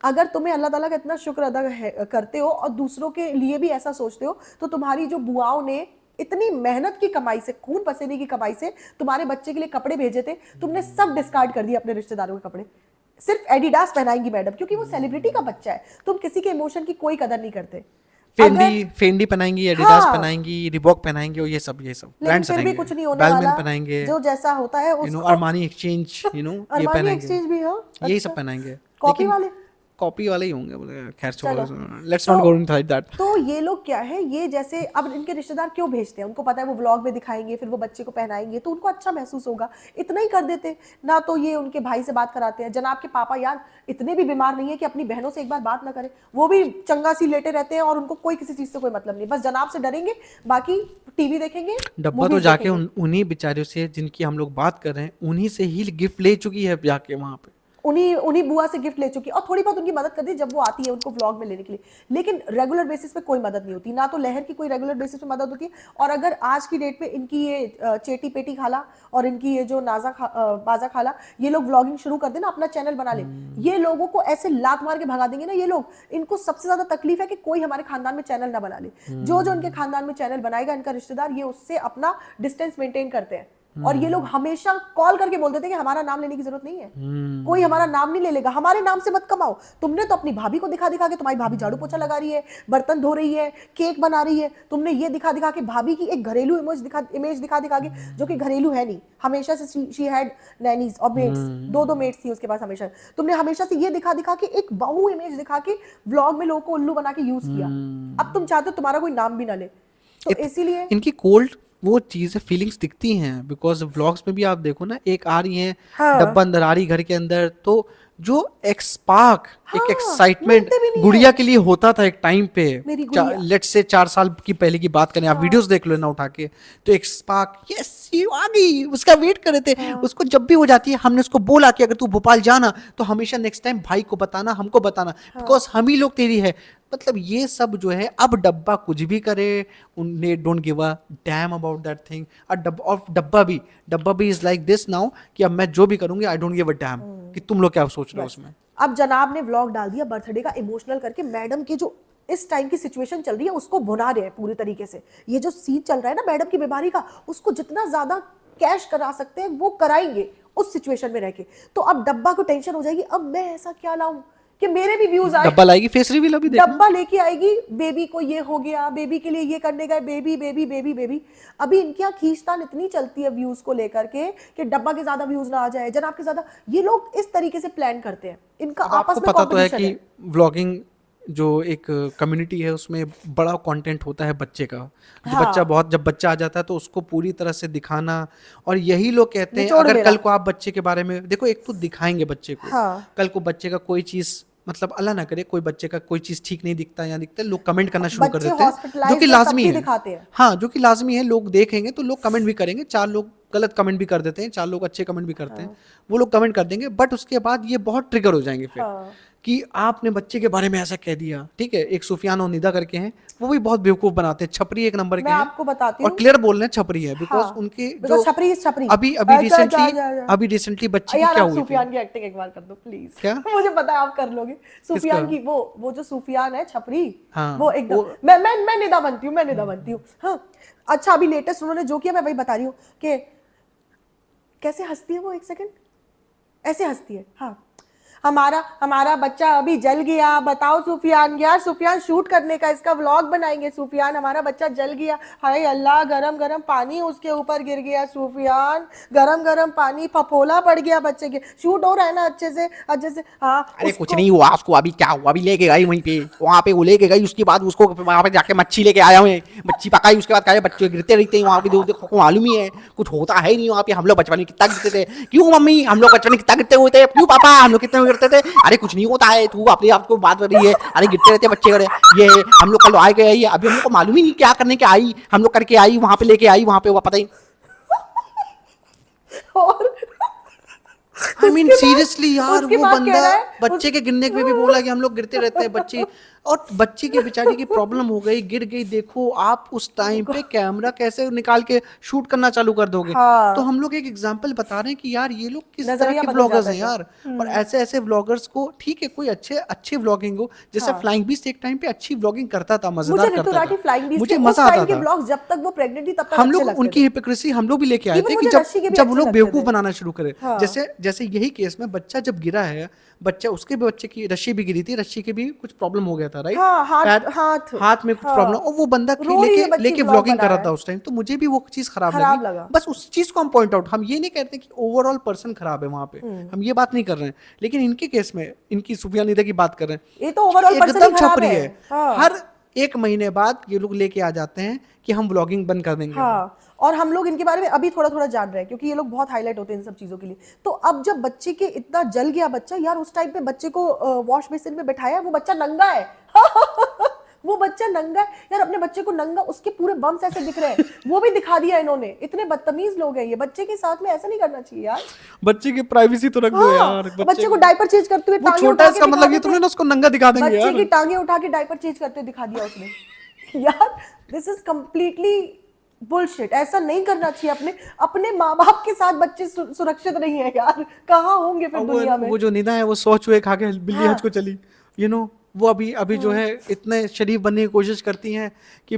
अगर तुम्हें अल्लाह ताला का इतना शुक्र अदा करते हो और दूसरों के लिए भी ऐसा सोचते हो, तो तुम्हारी जो बुआओं ने इतनी मेहनत की कमाई से, खून पसीने की कमाई से तुम्हारे बच्चे के लिए कपड़े भेजे थे, तुमने सब डिस्कार्ड कर दिए अपने रिश्तेदारों के कपड़े। सिर्फ एडिडास पहनाएंगी मैडम, क्योंकि वो सेलिब्रिटी का बच्चा है। तुम किसी के इमोशन की कोई कदर नहीं करते। फेंडी पहनाएंगी, एडिडास हाँ। पहनाएंगी, रिबॉक पहनाएंगी, और ये सब लेकिन ब्रांड्स फिर भी रहेंगे, कुछ नहीं होने बैलमैन वाला, पहनाएंगे, जो जैसा होता है उसको। अरमानी एक्सचेंज, ये अरमानी पहनाएंगे, एक्सचेंज भी, हाँ, यही अच्छा। सब पहनाएंगे। कॉपी लेकिन वाले कॉपी वाले ही होंगे, बोले खैर छोड़ो, चलो। Let's not go inside that. तो ये लोग क्या है, ये जैसे अब इनके रिश्तेदार क्यों भेजते हैं, उनको पता है वो व्लॉग में दिखाएंगे, फिर वो बच्चे को पहनाएंगे तो उनको अच्छा महसूस होगा, इतना ही कर देते ना। तो ये उनके भाई से बात कराते हैं। जनाब के पापा यार इतने भी बीमार नहीं है कि अपनी बहनों से एक बार बात ना करें, वो भी चंगा सी लेटे रहते हैं और उनको कोई किसी चीज से कोई मतलब नहीं, बस जनाब से डरेंगे, बाकी टीवी देखेंगे, डब्बा तो movies जाके देखेंगे। उन्हीं बेचारियों से जिनकी हम लोग बात कर रहे हैं, उन्हीं से ही गिफ्ट ले चुकी है जाके वहां पे। उन्हीं बुआ से गिफ्ट ले चुकी, और थोड़ी बहुत उनकी मदद कर दी जब वो आती है उनको व्लॉग में लेने के लिए। लेकिन रेगुलर बेसिस पे कोई मदद नहीं होती, ना तो लहर की कोई रेगुलर बेसिस पे मदद होती है। और अगर आज की डेट पे इनकी ये चेटी पेटी खाला और इनकी ये जो बाजा खाला, ये लोग व्लॉगिंग शुरू कर दे ना, अपना चैनल बना ले, ये लोगों को ऐसे लात मार के भगा देंगे ना ये लोग। इनको सबसे ज्यादा तकलीफ है कि कोई हमारे खानदान में चैनल ना बना ले। जो जो इनके खानदान में चैनल बनाएगा इनका रिश्तेदार, ये उससे अपना डिस्टेंस मेंटेन करते हैं। और ये लोग हमेशा कॉल करके बोल देते हैं कि हमारा नाम लेने की जरूरत नहीं है, कोई हमारा नाम नहीं ले लेगा, हमारे नाम से मत कमाओ। तुमने तो अपनी भाभी को दिखा दिखा के, तुम्हारी भाभी झाड़ू पोछा लगा रही है, बर्तन धो रही है, केक बना रही है, तुमने ये दिखा दिखा के भाभी की एक घरेलू इमेज दिखा दिखा के, जो कि घरेलू है नहीं, हमेशा से शी हैड नैनीज और मेड्स, 2 मेड्स थी उसके पास हमेशा। तुमने हमेशा से ये दिखा दिखा के एक बहू इमेज दिखा के व्लॉग में लोगों को उल्लू बना के यूज किया। अब तुम चाहते हो तुम्हारा कोई नाम भी ना ले, तो इसीलिए इनकी कोल्ड वो चीजें फीलिंग्स दिखती हैं, बिकॉज व्लॉग्स में भी आप देखो ना, एक आ रही है हाँ। डब्बा अंदर आ रही घर के अंदर, तो जो एक स्पार्क, एक हाँ, एक्साइटमेंट मिलते भी नहीं गुड़िया के लिए होता था एक टाइम पे, मेरी गुड़िया। लेट्स से 4 साल की पहले की बात करें, आप वीडियोस देख लो ना उठा के, तो एक स्पार्क, यस ये आ गई, उसका वेट कर रहे थे। उसको जब भी हो जाती है, हमने उसको बोला कि अगर तू भोपाल जाना तो हमेशा नेक्स्ट टाइम भाई को बताना, हमको बताना, बिकॉज हम ही लोग तेरी है। मतलब ये सब जो है, अब डब्बा कुछ भी करे, उन्हें don't give a damn about that thing. और डब्बा भी इज लाइक दिस नाउ कि अब मैं जो भी करूंगी I don't give a dam कि तुम लोग क्या सोच रहे हो उसमें। अब जनाब ने व्लॉग डाल दिया बर्थडे का, इमोशनल करके मैडम के जो इस टाइम की सिचुएशन चल रही है उसको भुना रहे हैं पूरी तरीके से। ये जो सीन चल रहा है ना मैडम की बीमारी का, उसको जितना ज्यादा कैश करा सकते हैं वो कराएंगे उस सिचुएशन में रह के। तो अब डब्बा को टेंशन हो जाएगी, अब मैं ऐसा क्या लाऊं कि मेरे भी व्यूज आए। डब्बा लाएगी फेस रिवील, अभी देखना। डब्बा लेके आएगी, बेबी को ये हो गया, बेबी के लिए ये करने गए, बेबी बेबी बेबी बेबी। अभी इनकी यहाँ खींचतान इतनी चलती है व्यूज को लेकर के कि डब्बा के ज्यादा व्यूज ना आ जाए, जनाब के ज्यादा। ये लोग इस तरीके से प्लान करते हैं, इनका आपस आपको में पता तो है competition कि व्लॉगिंग जो एक कम्युनिटी है उसमें बड़ा कंटेंट होता है बच्चे का, जो हाँ। बच्चा बहुत जब बच्चा आ जाता है तो उसको पूरी तरह से दिखाना। और यही लोग कहते हैं निचोड़ अगर मेरा। कल को आप बच्चे के बारे में देखो, एक तो दिखाएंगे बच्चे को, हाँ। कल को बच्चे का कोई चीज मतलब अल्लाह ना करे कोई बच्चे का कोई चीज ठीक नहीं दिखता या दिखता है, लोग कमेंट करना शुरू कर बच्चे देते हैं, जो हॉस्पिटलाइज कि लाजमी तब भी है। दिखाते हैं। हाँ, जो कि लाजमी है, लोग देखेंगे तो लोग कमेंट भी करेंगे, 4 लोग गलत कमेंट भी कर देते हैं, 4 लोग अच्छे कमेंट भी करते हैं, वो लोग कमेंट कर देंगे, बट उसके बाद ये बहुत ट्रिगर हो जाएंगे फिर हाँ। कि आपने बच्चे के बारे में ऐसा कह दिया। ठीक है, एक सुफियान और निदा करके हैं, वो भी बहुत बेवकूफ बनाते हैं, छपरी एक नंबर के मैं हैं आपको बताती और हूँ। क्लियर बोल रहे हैं छपरी है, बिकॉज हाँ, उनके because जो छपरी is छपरी। अभी अभी जा, जा, जा, रिसेंटली जा। बच्ची की यार क्या आप हुई थी? सूफियान की एक्टिंग एक बार कर दो प्लीज। क्या? मुझे पता है आप कर लोगे। सूफियान किसका? की वो जो सूफियान है छपरी, हाँ, वो एकदम वो- मैं निदा बनती हूँ, मैं निदा बनती हूँ। हाँ, अच्छा अभी लेटेस्ट उन्होंने जो किया मैं वही बता रही हूँ कि कैसे हंसती है वो, एक सेकंड ऐसे हंसती है। हाँ, हमारा बच्चा अभी जल गया, बताओ सूफियान। यार सूफियान शूट करने का इसका व्लॉग बनाएंगे। सूफियान हमारा बच्चा जल गया, हाय अल्लाह, गरम गरम पानी उसके ऊपर गिर गया। सूफियान गरम गरम पानी फफोला पड़ गया बच्चे के। शूट हो रहा है ना अच्छे से हाँ। अरे कुछ नहीं हुआ उसको, अभी क्या हुआ, अभी लेके गई वहीं पे, वहाँ पे वो लेके गई, उसके बाद उसको वहाँ पे जाके मच्छी लेके आया हूँ, मच्छी पकाई, उसके बाद कहा बच्चे गिरते रहते हैं वहाँ पे, देखो को मालूम ही है कुछ होता है नहीं वहाँ पे। हम लोग बचपन में कितना गिरते थे, क्यों मम्मी हम लोग बचपन में कितना गिरते हुए थे, क्यों पापा हम लोग कितने गिरते थे। अरे कुछ नहीं होता है, तू अपने आप को बात कर रही है, अरे गिरते रहते बच्चे करे। ये हम लोग कल आए गए, ये अभी हम लोग को मालूम ही नहीं क्या करने के आई, हम लोग करके आई वहाँ पे, लेके आई वहाँ पे, वो पता ही। और आई मीन सीरियसली यार, उसके वो बाद कह बंदा रहा है, बच्चे के गिरने पे भी बोला कि हम लोग गिरते रहते हैं बच्चे, और बच्चे की बेचारी की प्रॉब्लम हो गई, गिर गई। देखो आप उस टाइम पे कैमरा कैसे निकाल के शूट करना चालू कर दोगे। हाँ। तो हम लोग एक एग्जांपल बता रहे हैं कि यार ये लोग किस तरह नजरिया के बदल व्लॉगर्स जाता हैं है यार। और ऐसे ऐसे व्लॉगर्स को, ठीक है कोई अच्छे व्लॉगिंग हो, जैसे हाँ। फ्लाइंग बीस्ट एक टाइम पे अच्छी व्लॉगिंग करता था, मुझे मजेदार ऋतु करता राठी था, फ्लाइंग बीस्ट मुझे के उस मजा टाइम आता के था। ब्लॉग्स जब तक वो प्रेग्नेंट थी तब तक हम अच्छे लोग लगते उनकी थे। हिपोक्रेसी हम लोग भी लेके आए Even थे कि मुझे जब रश्मि के भी जब वो अच्छे लोग लगते बेवकूफ थे। बनाना शुरू करे। हाँ। जैसे यही केस में बच्चा जब गिरा है, बच्चा उसके भी बच्चे की रस्सी भी गिरी थी, रस्सी के भी कुछ प्रॉब्लम हो गया था, राइट? हाँ, पैर- हाथ में कुछ हाँ। प्रॉब्लम, और वो बंदा रो रही है लेके बच्ची, लेके vlog व्लॉगिंग बना कर रहा रहा था है। उस टाइम, तो मुझे भी वो चीज खराब खराब लगी। लगा। बस उस चीज को हम पॉइंट आउट, हम ये नहीं कहते कि ओवरऑल पर्सन खराब है वहां पे, हम ये बात नहीं कर रहे हैं, लेकिन इनके केस में इनकी सुफियान निदा की बात कर रहे हैं, ये तो ओवरऑल पर्सन ही एकदम खराब छपरी है। है। हाँ। हर 1 महीने बाद ये लोग लेके आ जाते हैं कि हम व्लॉगिंग बंद कर देंगे। हाँ, और हम लोग इनके बारे में अभी थोड़ा थोड़ा जान रहे हैं क्योंकि ये लोग बहुत हाईलाइट होते हैं इन सब चीजों के लिए। तो अब जब बच्चे के इतना जल गया बच्चा, यार उस टाइम पे बच्चे को वॉश बेसिन में बैठाया, वो बच्चा नंगा है। वो बच्चा नंगा है यार, अपने बच्चे को नंगा, उसके पूरे बम्स ऐसे दिख रहे हैं, वो भी दिखा दिया इन्होंने। इतने बदतमीज लोग हैं ये, बच्चे के साथ में ऐसा नहीं करना चाहिए यार। बच्चे की प्राइवेसी तो रख दो हाँ, यार। बच्चे को डायपर चेंज करते हुए वो टांगे छोटा उठा है, के इसका दिखा मतलब ये देते थोड़ी हैं। ना उसको नंगा दिखा देंगे बच्चे यार। की टांगे उठा के डायपर चेंज करते दिखा दिया उसने। यार दिस इज कंप्लीटली बुलशिट। ऐसा नहीं करना चाहिए। अपने माँ बाप के साथ बच्चे सुरक्षित नहीं है यार, कहाँ होंगे फिर और दुनिया में। वो जो निदा है वो 100 चूहे खा के बिल्ली हाँ। हज को चली, वो अभी जो है इतने शरीफ बनने की कोशिश करती हैं कि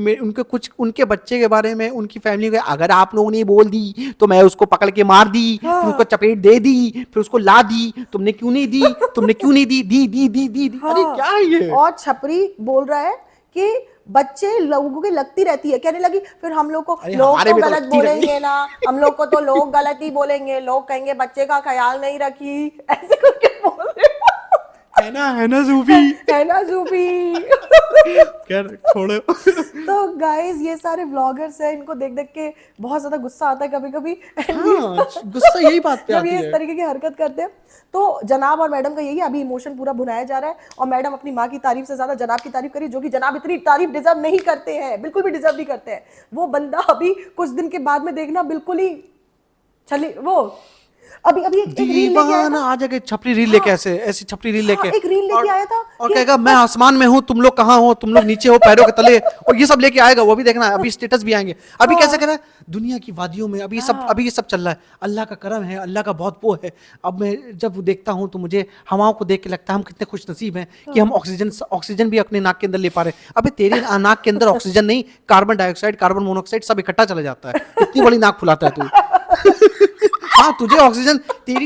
उनके बच्चे के बारे में, उनकी फैमिली के, अगर आप लोगों ने बोल दी तो मैं उसको पकड़ के मार दी, हाँ। फिर उसको चपेट दे दी, फिर उसको ला दी, तुमने क्यों नहीं दी, तुमने क्यों नहीं दी, दी। हाँ। अरे क्या है ये? और छपरी बोल रहा है कि बच्चे लोगों की लगती रहती है, कहने लगी फिर हम लोग को अरे लोग हमारे तो भी तो गलत लगती रही। बोलेंगे ना, हम लोग को तो लोग गलत ही बोलेंगे, लोग कहेंगे बच्चे का ख्याल नहीं रखी, ऐसे करके बोल रहे है ना जूफी। है ना जूफी। खैर छोड़ो। तो गाइस ये सारे व्लॉगर्स हैं, इनको देख देख के बहुत ज्यादा गुस्सा आता है कभी कभी। हाँ, गुस्सा यही बात पे जब आती ये इस है। तरीके की हरकत करते हैं। तो जनाब और मैडम का यही है, अभी इमोशन पूरा भुनाया जा रहा है, और मैडम अपनी माँ की तारीफ से ज्यादा जनाब की तारीफ करी, जो कि जनाब इतनी तारीफ डिजर्व नहीं करते हैं, बिल्कुल भी डिजर्व नहीं करते हैं। वो बंदा अभी कुछ दिन के बाद में देखना बिल्कुल ही चले वो अभी एक रील लेके आया दीवाना था। आ जाके छपरी रील लेके, ऐसी छपरी रील लेके, हाँ, एक रील लेके आया था और कि कहेगा मैं आसमान में हूँ, तुम लोग कहाँ हो, तुम लोग नीचे हो पैरों के तले, और ये सब लेके आएगा। वो भी देखना, अभी स्टेटस भी आएंगे। अभी कैसे कह रहा है, दुनिया की वादियों में अभी ये सब चल रहा है, अल्लाह का करम है, अल्लाह का बहुत वो है। अब मैं जब देखता हूँ तो मुझे हवाओं को देख के लगता है हम कितने खुश नसीब हैं कि हम ऑक्सीजन भी अपने नाक के अंदर ले पा रहे हैं। अबे तेरे नाक के अंदर ऑक्सीजन नहीं, कार्बन डाइऑक्साइड, कार्बन मोनोऑक्साइड सब इकट्ठा चला जाता है। इतनी बड़ी नाक फुलाता है तू। हाँ, तुझे ऑक्सीजन,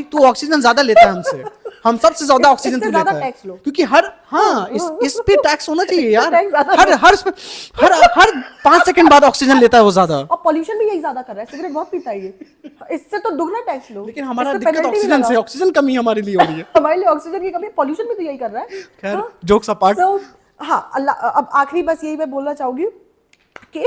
तू ऑक्सीजन ज्यादा लेता है हमसे, हम सबसे ज्यादा ऑक्सीजन इससे तू ज्यादा लेता है, टैक्स लो। क्योंकि इस पे टैक्स होना चाहिए यार। टैक्स ज्यादा हर 5 सेकंड बाद ऑक्सीजन लेता है वो ज्यादा। और पॉल्यूशन भी यही ज्यादा कर रहा है, सिगरेट बहुत पीता है ये, इससे तो दुगना टैक्स लो। लेकिन हमारा इस पे दिक्कत penalty भी ऑक्सीजन से, लगाओ। ऑक्सीजन कमी हमारे लिए हो रही है। हमारे लिए ऑक्सीजन की कमी, पॉल्यूशन भी तो यही कर रहा है। खैर जोक्स अपार्ट, हाँ अल्लाह, अब आखिरी बस यही मैं बोलना चाहूंगी कि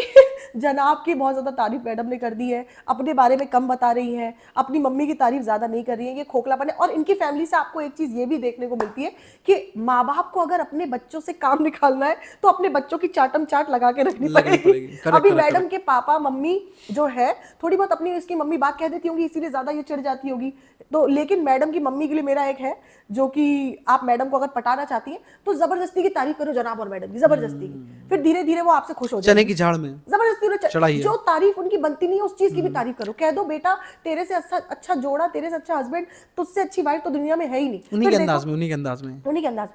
जनाब की बहुत ज़्यादा तारीफ मैडम ने कर दी है, अपने बारे में कम बता रही हैं, अपनी मम्मी की तारीफ ज़्यादा नहीं कर रही है, ये खोखलापन है। और इनकी फैमिली से आपको एक चीज़ ये भी देखने को मिलती है कि माँ बाप को अगर अपने बच्चों से काम निकालना है तो अपने बच्चों की चाटम चाट लगा के रखनी पड़ेगी। Correct, अभी correct, मैडम के पापा मम्मी जो है थोड़ी बहुत अपनी इसकी मम्मी बात कह देती होंगी, इसीलिए ज़्यादा ये चिढ़ जाती होगी। तो लेकिन मैडम की मम्मी के लिए मेरा एक है जो कि आप मैडम को अगर पटाना चाहती हैं तो जबरदस्ती की तारीफ करो जनाब और मैडम की, जबरदस्ती की, फिर धीरे धीरे वो आपसे खुश हो चने जाएगी। की झाड़ में जबरदस्ती चढ़ाई है। जो तारीफ उनकी बनती नहीं है उस चीज की भी तारीफ करो, कह दो बेटा तेरे से अच्छा जोड़ा, तेरे से अच्छा हस्बैंड, तुझसे अच्छी वाइफ तो दुनिया में है ही नहीं। उन्हीं फिर के देखो, अंदाज में, उन्हीं के अंदाज में। उन्हीं के अंदाज,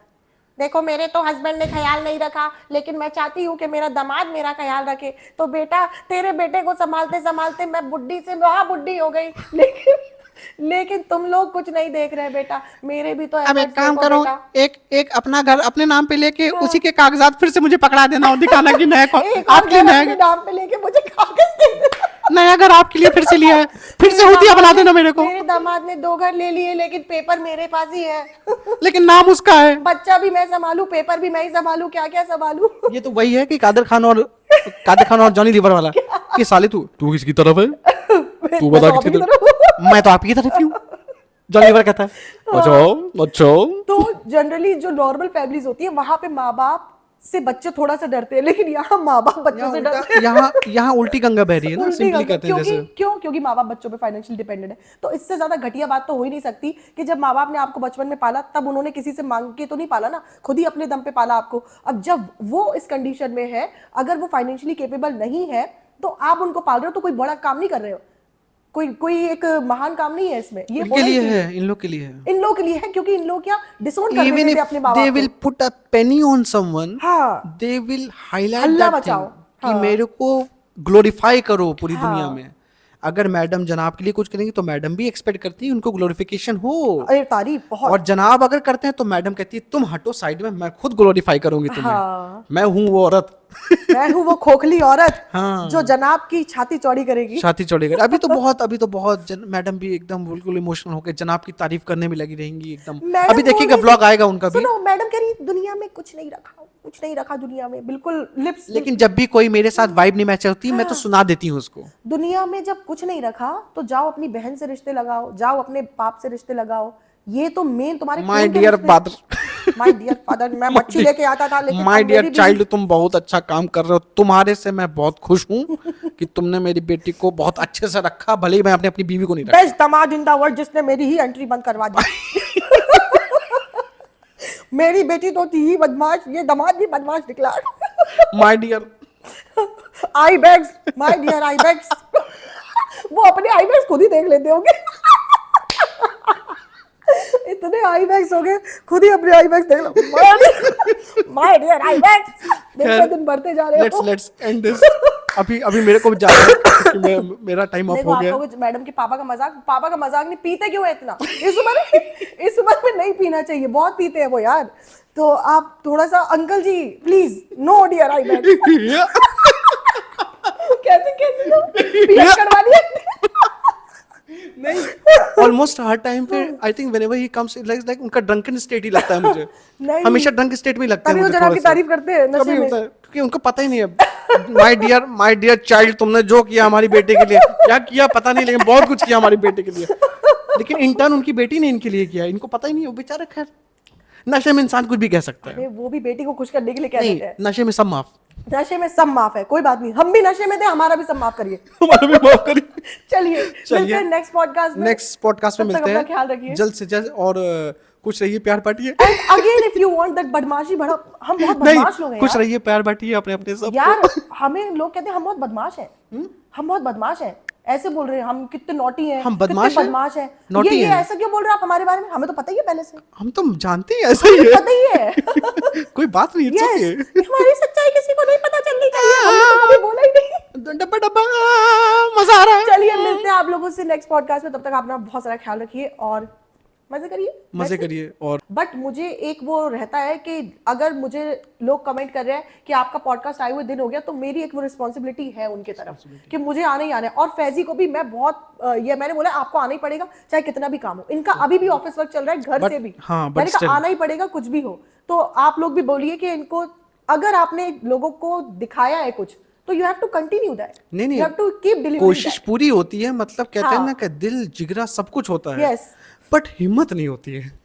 देखो मेरे तो हस्बैंड ने ख्याल नहीं रखा, लेकिन मैं चाहती हूँ कि मेरा दामाद मेरा ख्याल रखे। तो बेटा तेरे बेटे को संभालते संभालते मैं बुढ़ी से वहां बुढ़ी हो गई, लेकिन तुम लोग कुछ नहीं देख रहे बेटा, मेरे भी तो अब एक efforts काम देखो करो, बेटा। एक अपना घर अपने नाम पे लेके उसी के कागजात फिर से मुझे पकड़ा देना और दिखाना कि नया एक और आपके लिए घर नया अपने नाम पे लेके मुझे कागज दे देना। नया घर आपके लिए फिर से लिया है, फिर से होती है बना देना मेरे को। मेरे दामाद ने 2 घर ले लिए, लेकिन पेपर मेरे पास ही है। लेकिन नाम उसका है। बच्चा भी मैं संभालू, पेपर भी मैं ही संभालू, क्या क्या संभालू। ये तो वही है कि कादर खान और जॉनी लीवर वाला कि साले तू किसकी तरफ है, तू बता मैं तो किसकी आपकी तरफ। मैं तो आपकी तरफ ही हूँ, जॉनी लीवर कहता है। अच्छा। तो जनरली जो नॉर्मल फैमिलीज होती है वहां पे माँ बाप से बच्चे थोड़ा सा डरते हैं, लेकिन यहाँ माँ बाप बच्चों से डरते हैं। यहाँ उल्टी गंगा बह रही है ना, उल्टी सिंपली गंगा। कहते हैं जैसे। क्योंकि माँ बाप बच्चों पे फाइनेंशियल डिपेंडेंट है। तो इससे ज्यादा घटिया बात तो हो ही नहीं सकती कि जब माँ बाप ने आपको बचपन में पाला तब उन्होंने किसी से मांग के तो नहीं पाला ना, खुद ही अपने दम पे पाला आपको। अब जब वो इस कंडीशन में है, अगर वो फाइनेंशियली केपेबल नहीं है तो आप उनको पाल रहे हो, तो कोई बड़ा काम नहीं कर रहे हो, कोई एक महान काम नहीं है इसमें। ये इनके लिए है, इन लोग के लिए है। इन लोग के लिए है, क्योंकि इन लोग क्या डिसोन कर Even देते थे if अपने माँ they बाप will को। put a penny on someone, हाँ, they will highlight हल्ला that मचाओ। thing कि मेरे को ग्लोरीफाई करो पूरी हाँ। दुनिया में। अगर मैडम जनाब के लिए कुछ करेंगी तो मैडम भी एक्सपेक्ट करती है उनको ग्लोरिफिकेशन हो। अरे तारीफ बहुत। और जनाब अगर करते हैं तो मैडम कहती है तुम हटो साइड में, मैं खुद ग्लोरीफाई करूंगी तुम्हें। हाँ। मैं हूँ वो औरत। मैं हूँ वो खोखली औरत हाँ। जो जनाब की छाती चौड़ी करेगी। छाती चौड़ी कर। अभी तो बहुत मैडम भी एकदम बिल्कुल इमोशनल होकर जनाब की तारीफ करने में लगी रहेंगी एकदम। मैडम अभी देखिएगा बोल रही- व्लॉग आएगा उनका भी। सुनो, मैडम कह रही दुनिया में कुछ नहीं रखा दुनिया में, बिल्कुल लिप्स। लेकिन जब भी कोई मेरे साथ वाइब नहीं मैच होती मैं तो सुना देती हूँ उसको। दुनिया में जब कुछ नहीं रखा तो जाओ अपनी बहन से रिश्ते लगाओ, जाओ अपने बाप से रिश्ते लगाओ। ये तो मेन तुम्हारे माय खून के डियर रिश्ते- फादर, माय डियर फादर, मैं मच्छी लेके आता था, लेकिन माय अब डियर मेरी भी- चाइल्ड, तुम बहुत अच्छा काम कर रहे हो। तुम्हारे से मैं बहुत खुश हूँ कि तुमने मेरी बेटी को बहुत अच्छे से रखा, भले ही मैं अपनी बीवी को नहीं रखा। बेस्ट दामाद इन द वर्ल्ड जिसने मेरी ही एंट्री बंद करवा दी। मेरी बेटी तो थी ही बदमाश, ये दामाद भी बदमाश निकला। My dear eye bags, my dear eye bags. वो अपने आई बैग्स खुद ही देख लेते होंगे। इतने आई बैग्स हो गए, खुद ही अपने आई बैग्स देख लो। माय डियर आई बैग्स, देखो दिन बढ़ते जा रहे हो। Let's end this. अभी मेरे को जाना है कि मेरा टाइम अप देखो हो आप गया। लोग मैडम के पापा का मजाक नहीं, पीते क्यों है इतना? इस उम्र में नहीं पीना चाहिए, बहुत पीते हैं वो यार। तो आप थोड़ा सा uncle ji please, no dear eye bags. कैसे पीएफ करवा दिया? नहीं, ऑलमोस्ट हर टाइम पे I think whenever he comes like उनका ड्रंकन स्टेट ही लगता है मुझे। नहीं। हमेशा ड्रंक स्टेट में ही लगता है तभी वो मुझे जनाब की थोड़ा सा। तारीफ करते हैं नशे कभी में। होता है क्योंकि उनको पता ही नहीं है। माय डियर चाइल्ड, तुमने जो किया हमारी बेटे के लिए, क्या किया पता नहीं, लेकिन बहुत कुछ किया हमारी बेटे के लिए। लेकिन इंटर्न उनकी बेटी ने इनके लिए किया, इनको पता ही नहीं है। वो बेचारा खैर, नशे में इंसान कुछ भी कह सकता है। अरे वो भी बेटी को खुश करने के लिए कह नहीं, देते हैं। नशे में सब माफ। नशे में सब माफ है, कोई बात नहीं, हम भी नशे में थे, हमारा भी सब माफ करिए। हमारा भी माफ करिए। चलिए मिलते हैं नेक्स्ट पॉडकास्ट में। नेक्स्ट पॉडकास्ट में तब तक मिलते अपना ख्याल हैं रखिए। जल्द से जल्द। और कुछ रहिए, प्यार बांटिए। And again if you want that बदमाशी बढ़ा, हम बहुत बदमाश लोग नहीं, हैं कुछ रहिए, प्यार बांटिए अपने अपने सब। यार। हमें लोग कहते हैं हम बहुत बदमाश हैं, हम बहुत बदमाश हैं, ऐसे बोल रहे हैं हम कितने नॉटी हैं, हम बदमाश कितने हैं? बदमाश हैं। नॉटी ये हैं? ऐसा क्यों बोल रहे हो आप हमारे बारे में? हमें तो पता ही है पहले से, हम तो जानते हैं ऐसा ही है। पता ही है। कोई बात नहीं, it's Yes, okay। हमारी सच्चाई किसी को नहीं पता चलनी चाहिए, हमने तो कभी बोला ही नहीं। डब्बा डब्बा मजा आ रहा है। चलिए मिलते हैं आप लोगों से नेक्स्ट पॉडकास्ट में, तब तक अपना बहुत सारा ख्याल रखिए और मजे करिए। और बट मुझे एक वो रहता है कि अगर मुझे लोग कमेंट कर रहे हैं कि आपका पॉडकास्ट आए हुए दिन हो गया, तो मेरी एक वो रिस्पॉन्सिबिलिटी है उनके तरफ कि मुझे आना ही आना है। और फैजी को भी मैं बहुत ये मैंने बोला आपको आना ही पड़ेगा चाहे कितना भी काम हो। इनका अभी भी ऑफिस वर्क चल रहा है घर से भी, हाँ, मैंने कहा आना ही पड़ेगा कुछ भी हो। तो आप लोग भी बोलिए कि इनको अगर आपने लोगों को दिखाया है कुछ तो you have to continue that, नहीं you have to keep delivering. कोशिश पूरी होती है, मतलब कहते हैं हाँ। ना कि दिल जिगरा सब कुछ होता है, Yes. बट हिम्मत नहीं होती है।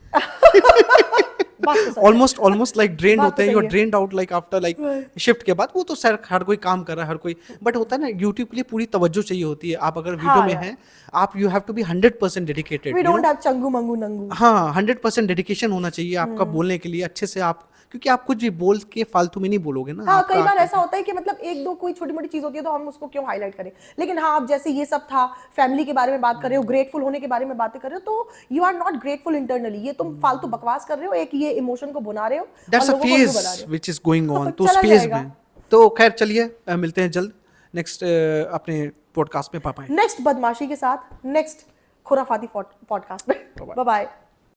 बात तो सही है। ऑलमोस्ट लाइक ड्रेन बात होते तो हैं, यू आर सही है। Drained out like after like shift के बाद। वो तो सर हर कोई काम कर रहा है, हर कोई, बट होता है ना यूट्यूब के लिए पूरी तवज्जो चाहिए होती है। आप अगर वीडियो हाँ में यार। हैं, आप you have to be 100% dedicated. We don't have चंगू मंगू नंगू। हाँ, 100% डेडिकेशन होना चाहिए आपका बोलने के लिए अच्छे से आप, क्योंकि आप कुछ भी बोल के फालतू में नहीं बोलोगे ना। हाँ, आपका कई बार ऐसा होता है कि मतलब एक दो कोई छोटी मोटी चीज होती है तो हम उसको क्यों हाईलाइट करें, लेकिन हाँ, अब जैसे ये सब था, फैमिली के बारे में बात कर रहे हो, ग्रेटफुल होने के बारे में बातें कर रहे हो, तो you are not grateful internally, ये तुम फालतू बकवास कर रहे हो, एक ये इमोशन को बुना रहे हो और दैट्स अ लोगों को व्यू बना फेज रहे हो। व्हिच इज गोइंग ऑन, तो उस चला फेज जाएगा। में तो खैर चलिए मिलते हैं जल्द नेक्स्ट अपने पॉडकास्ट में। पापा नेक्स्ट बदमाशी के साथ, नेक्स्ट खुराफाती पॉडकास्ट में। Bye bye.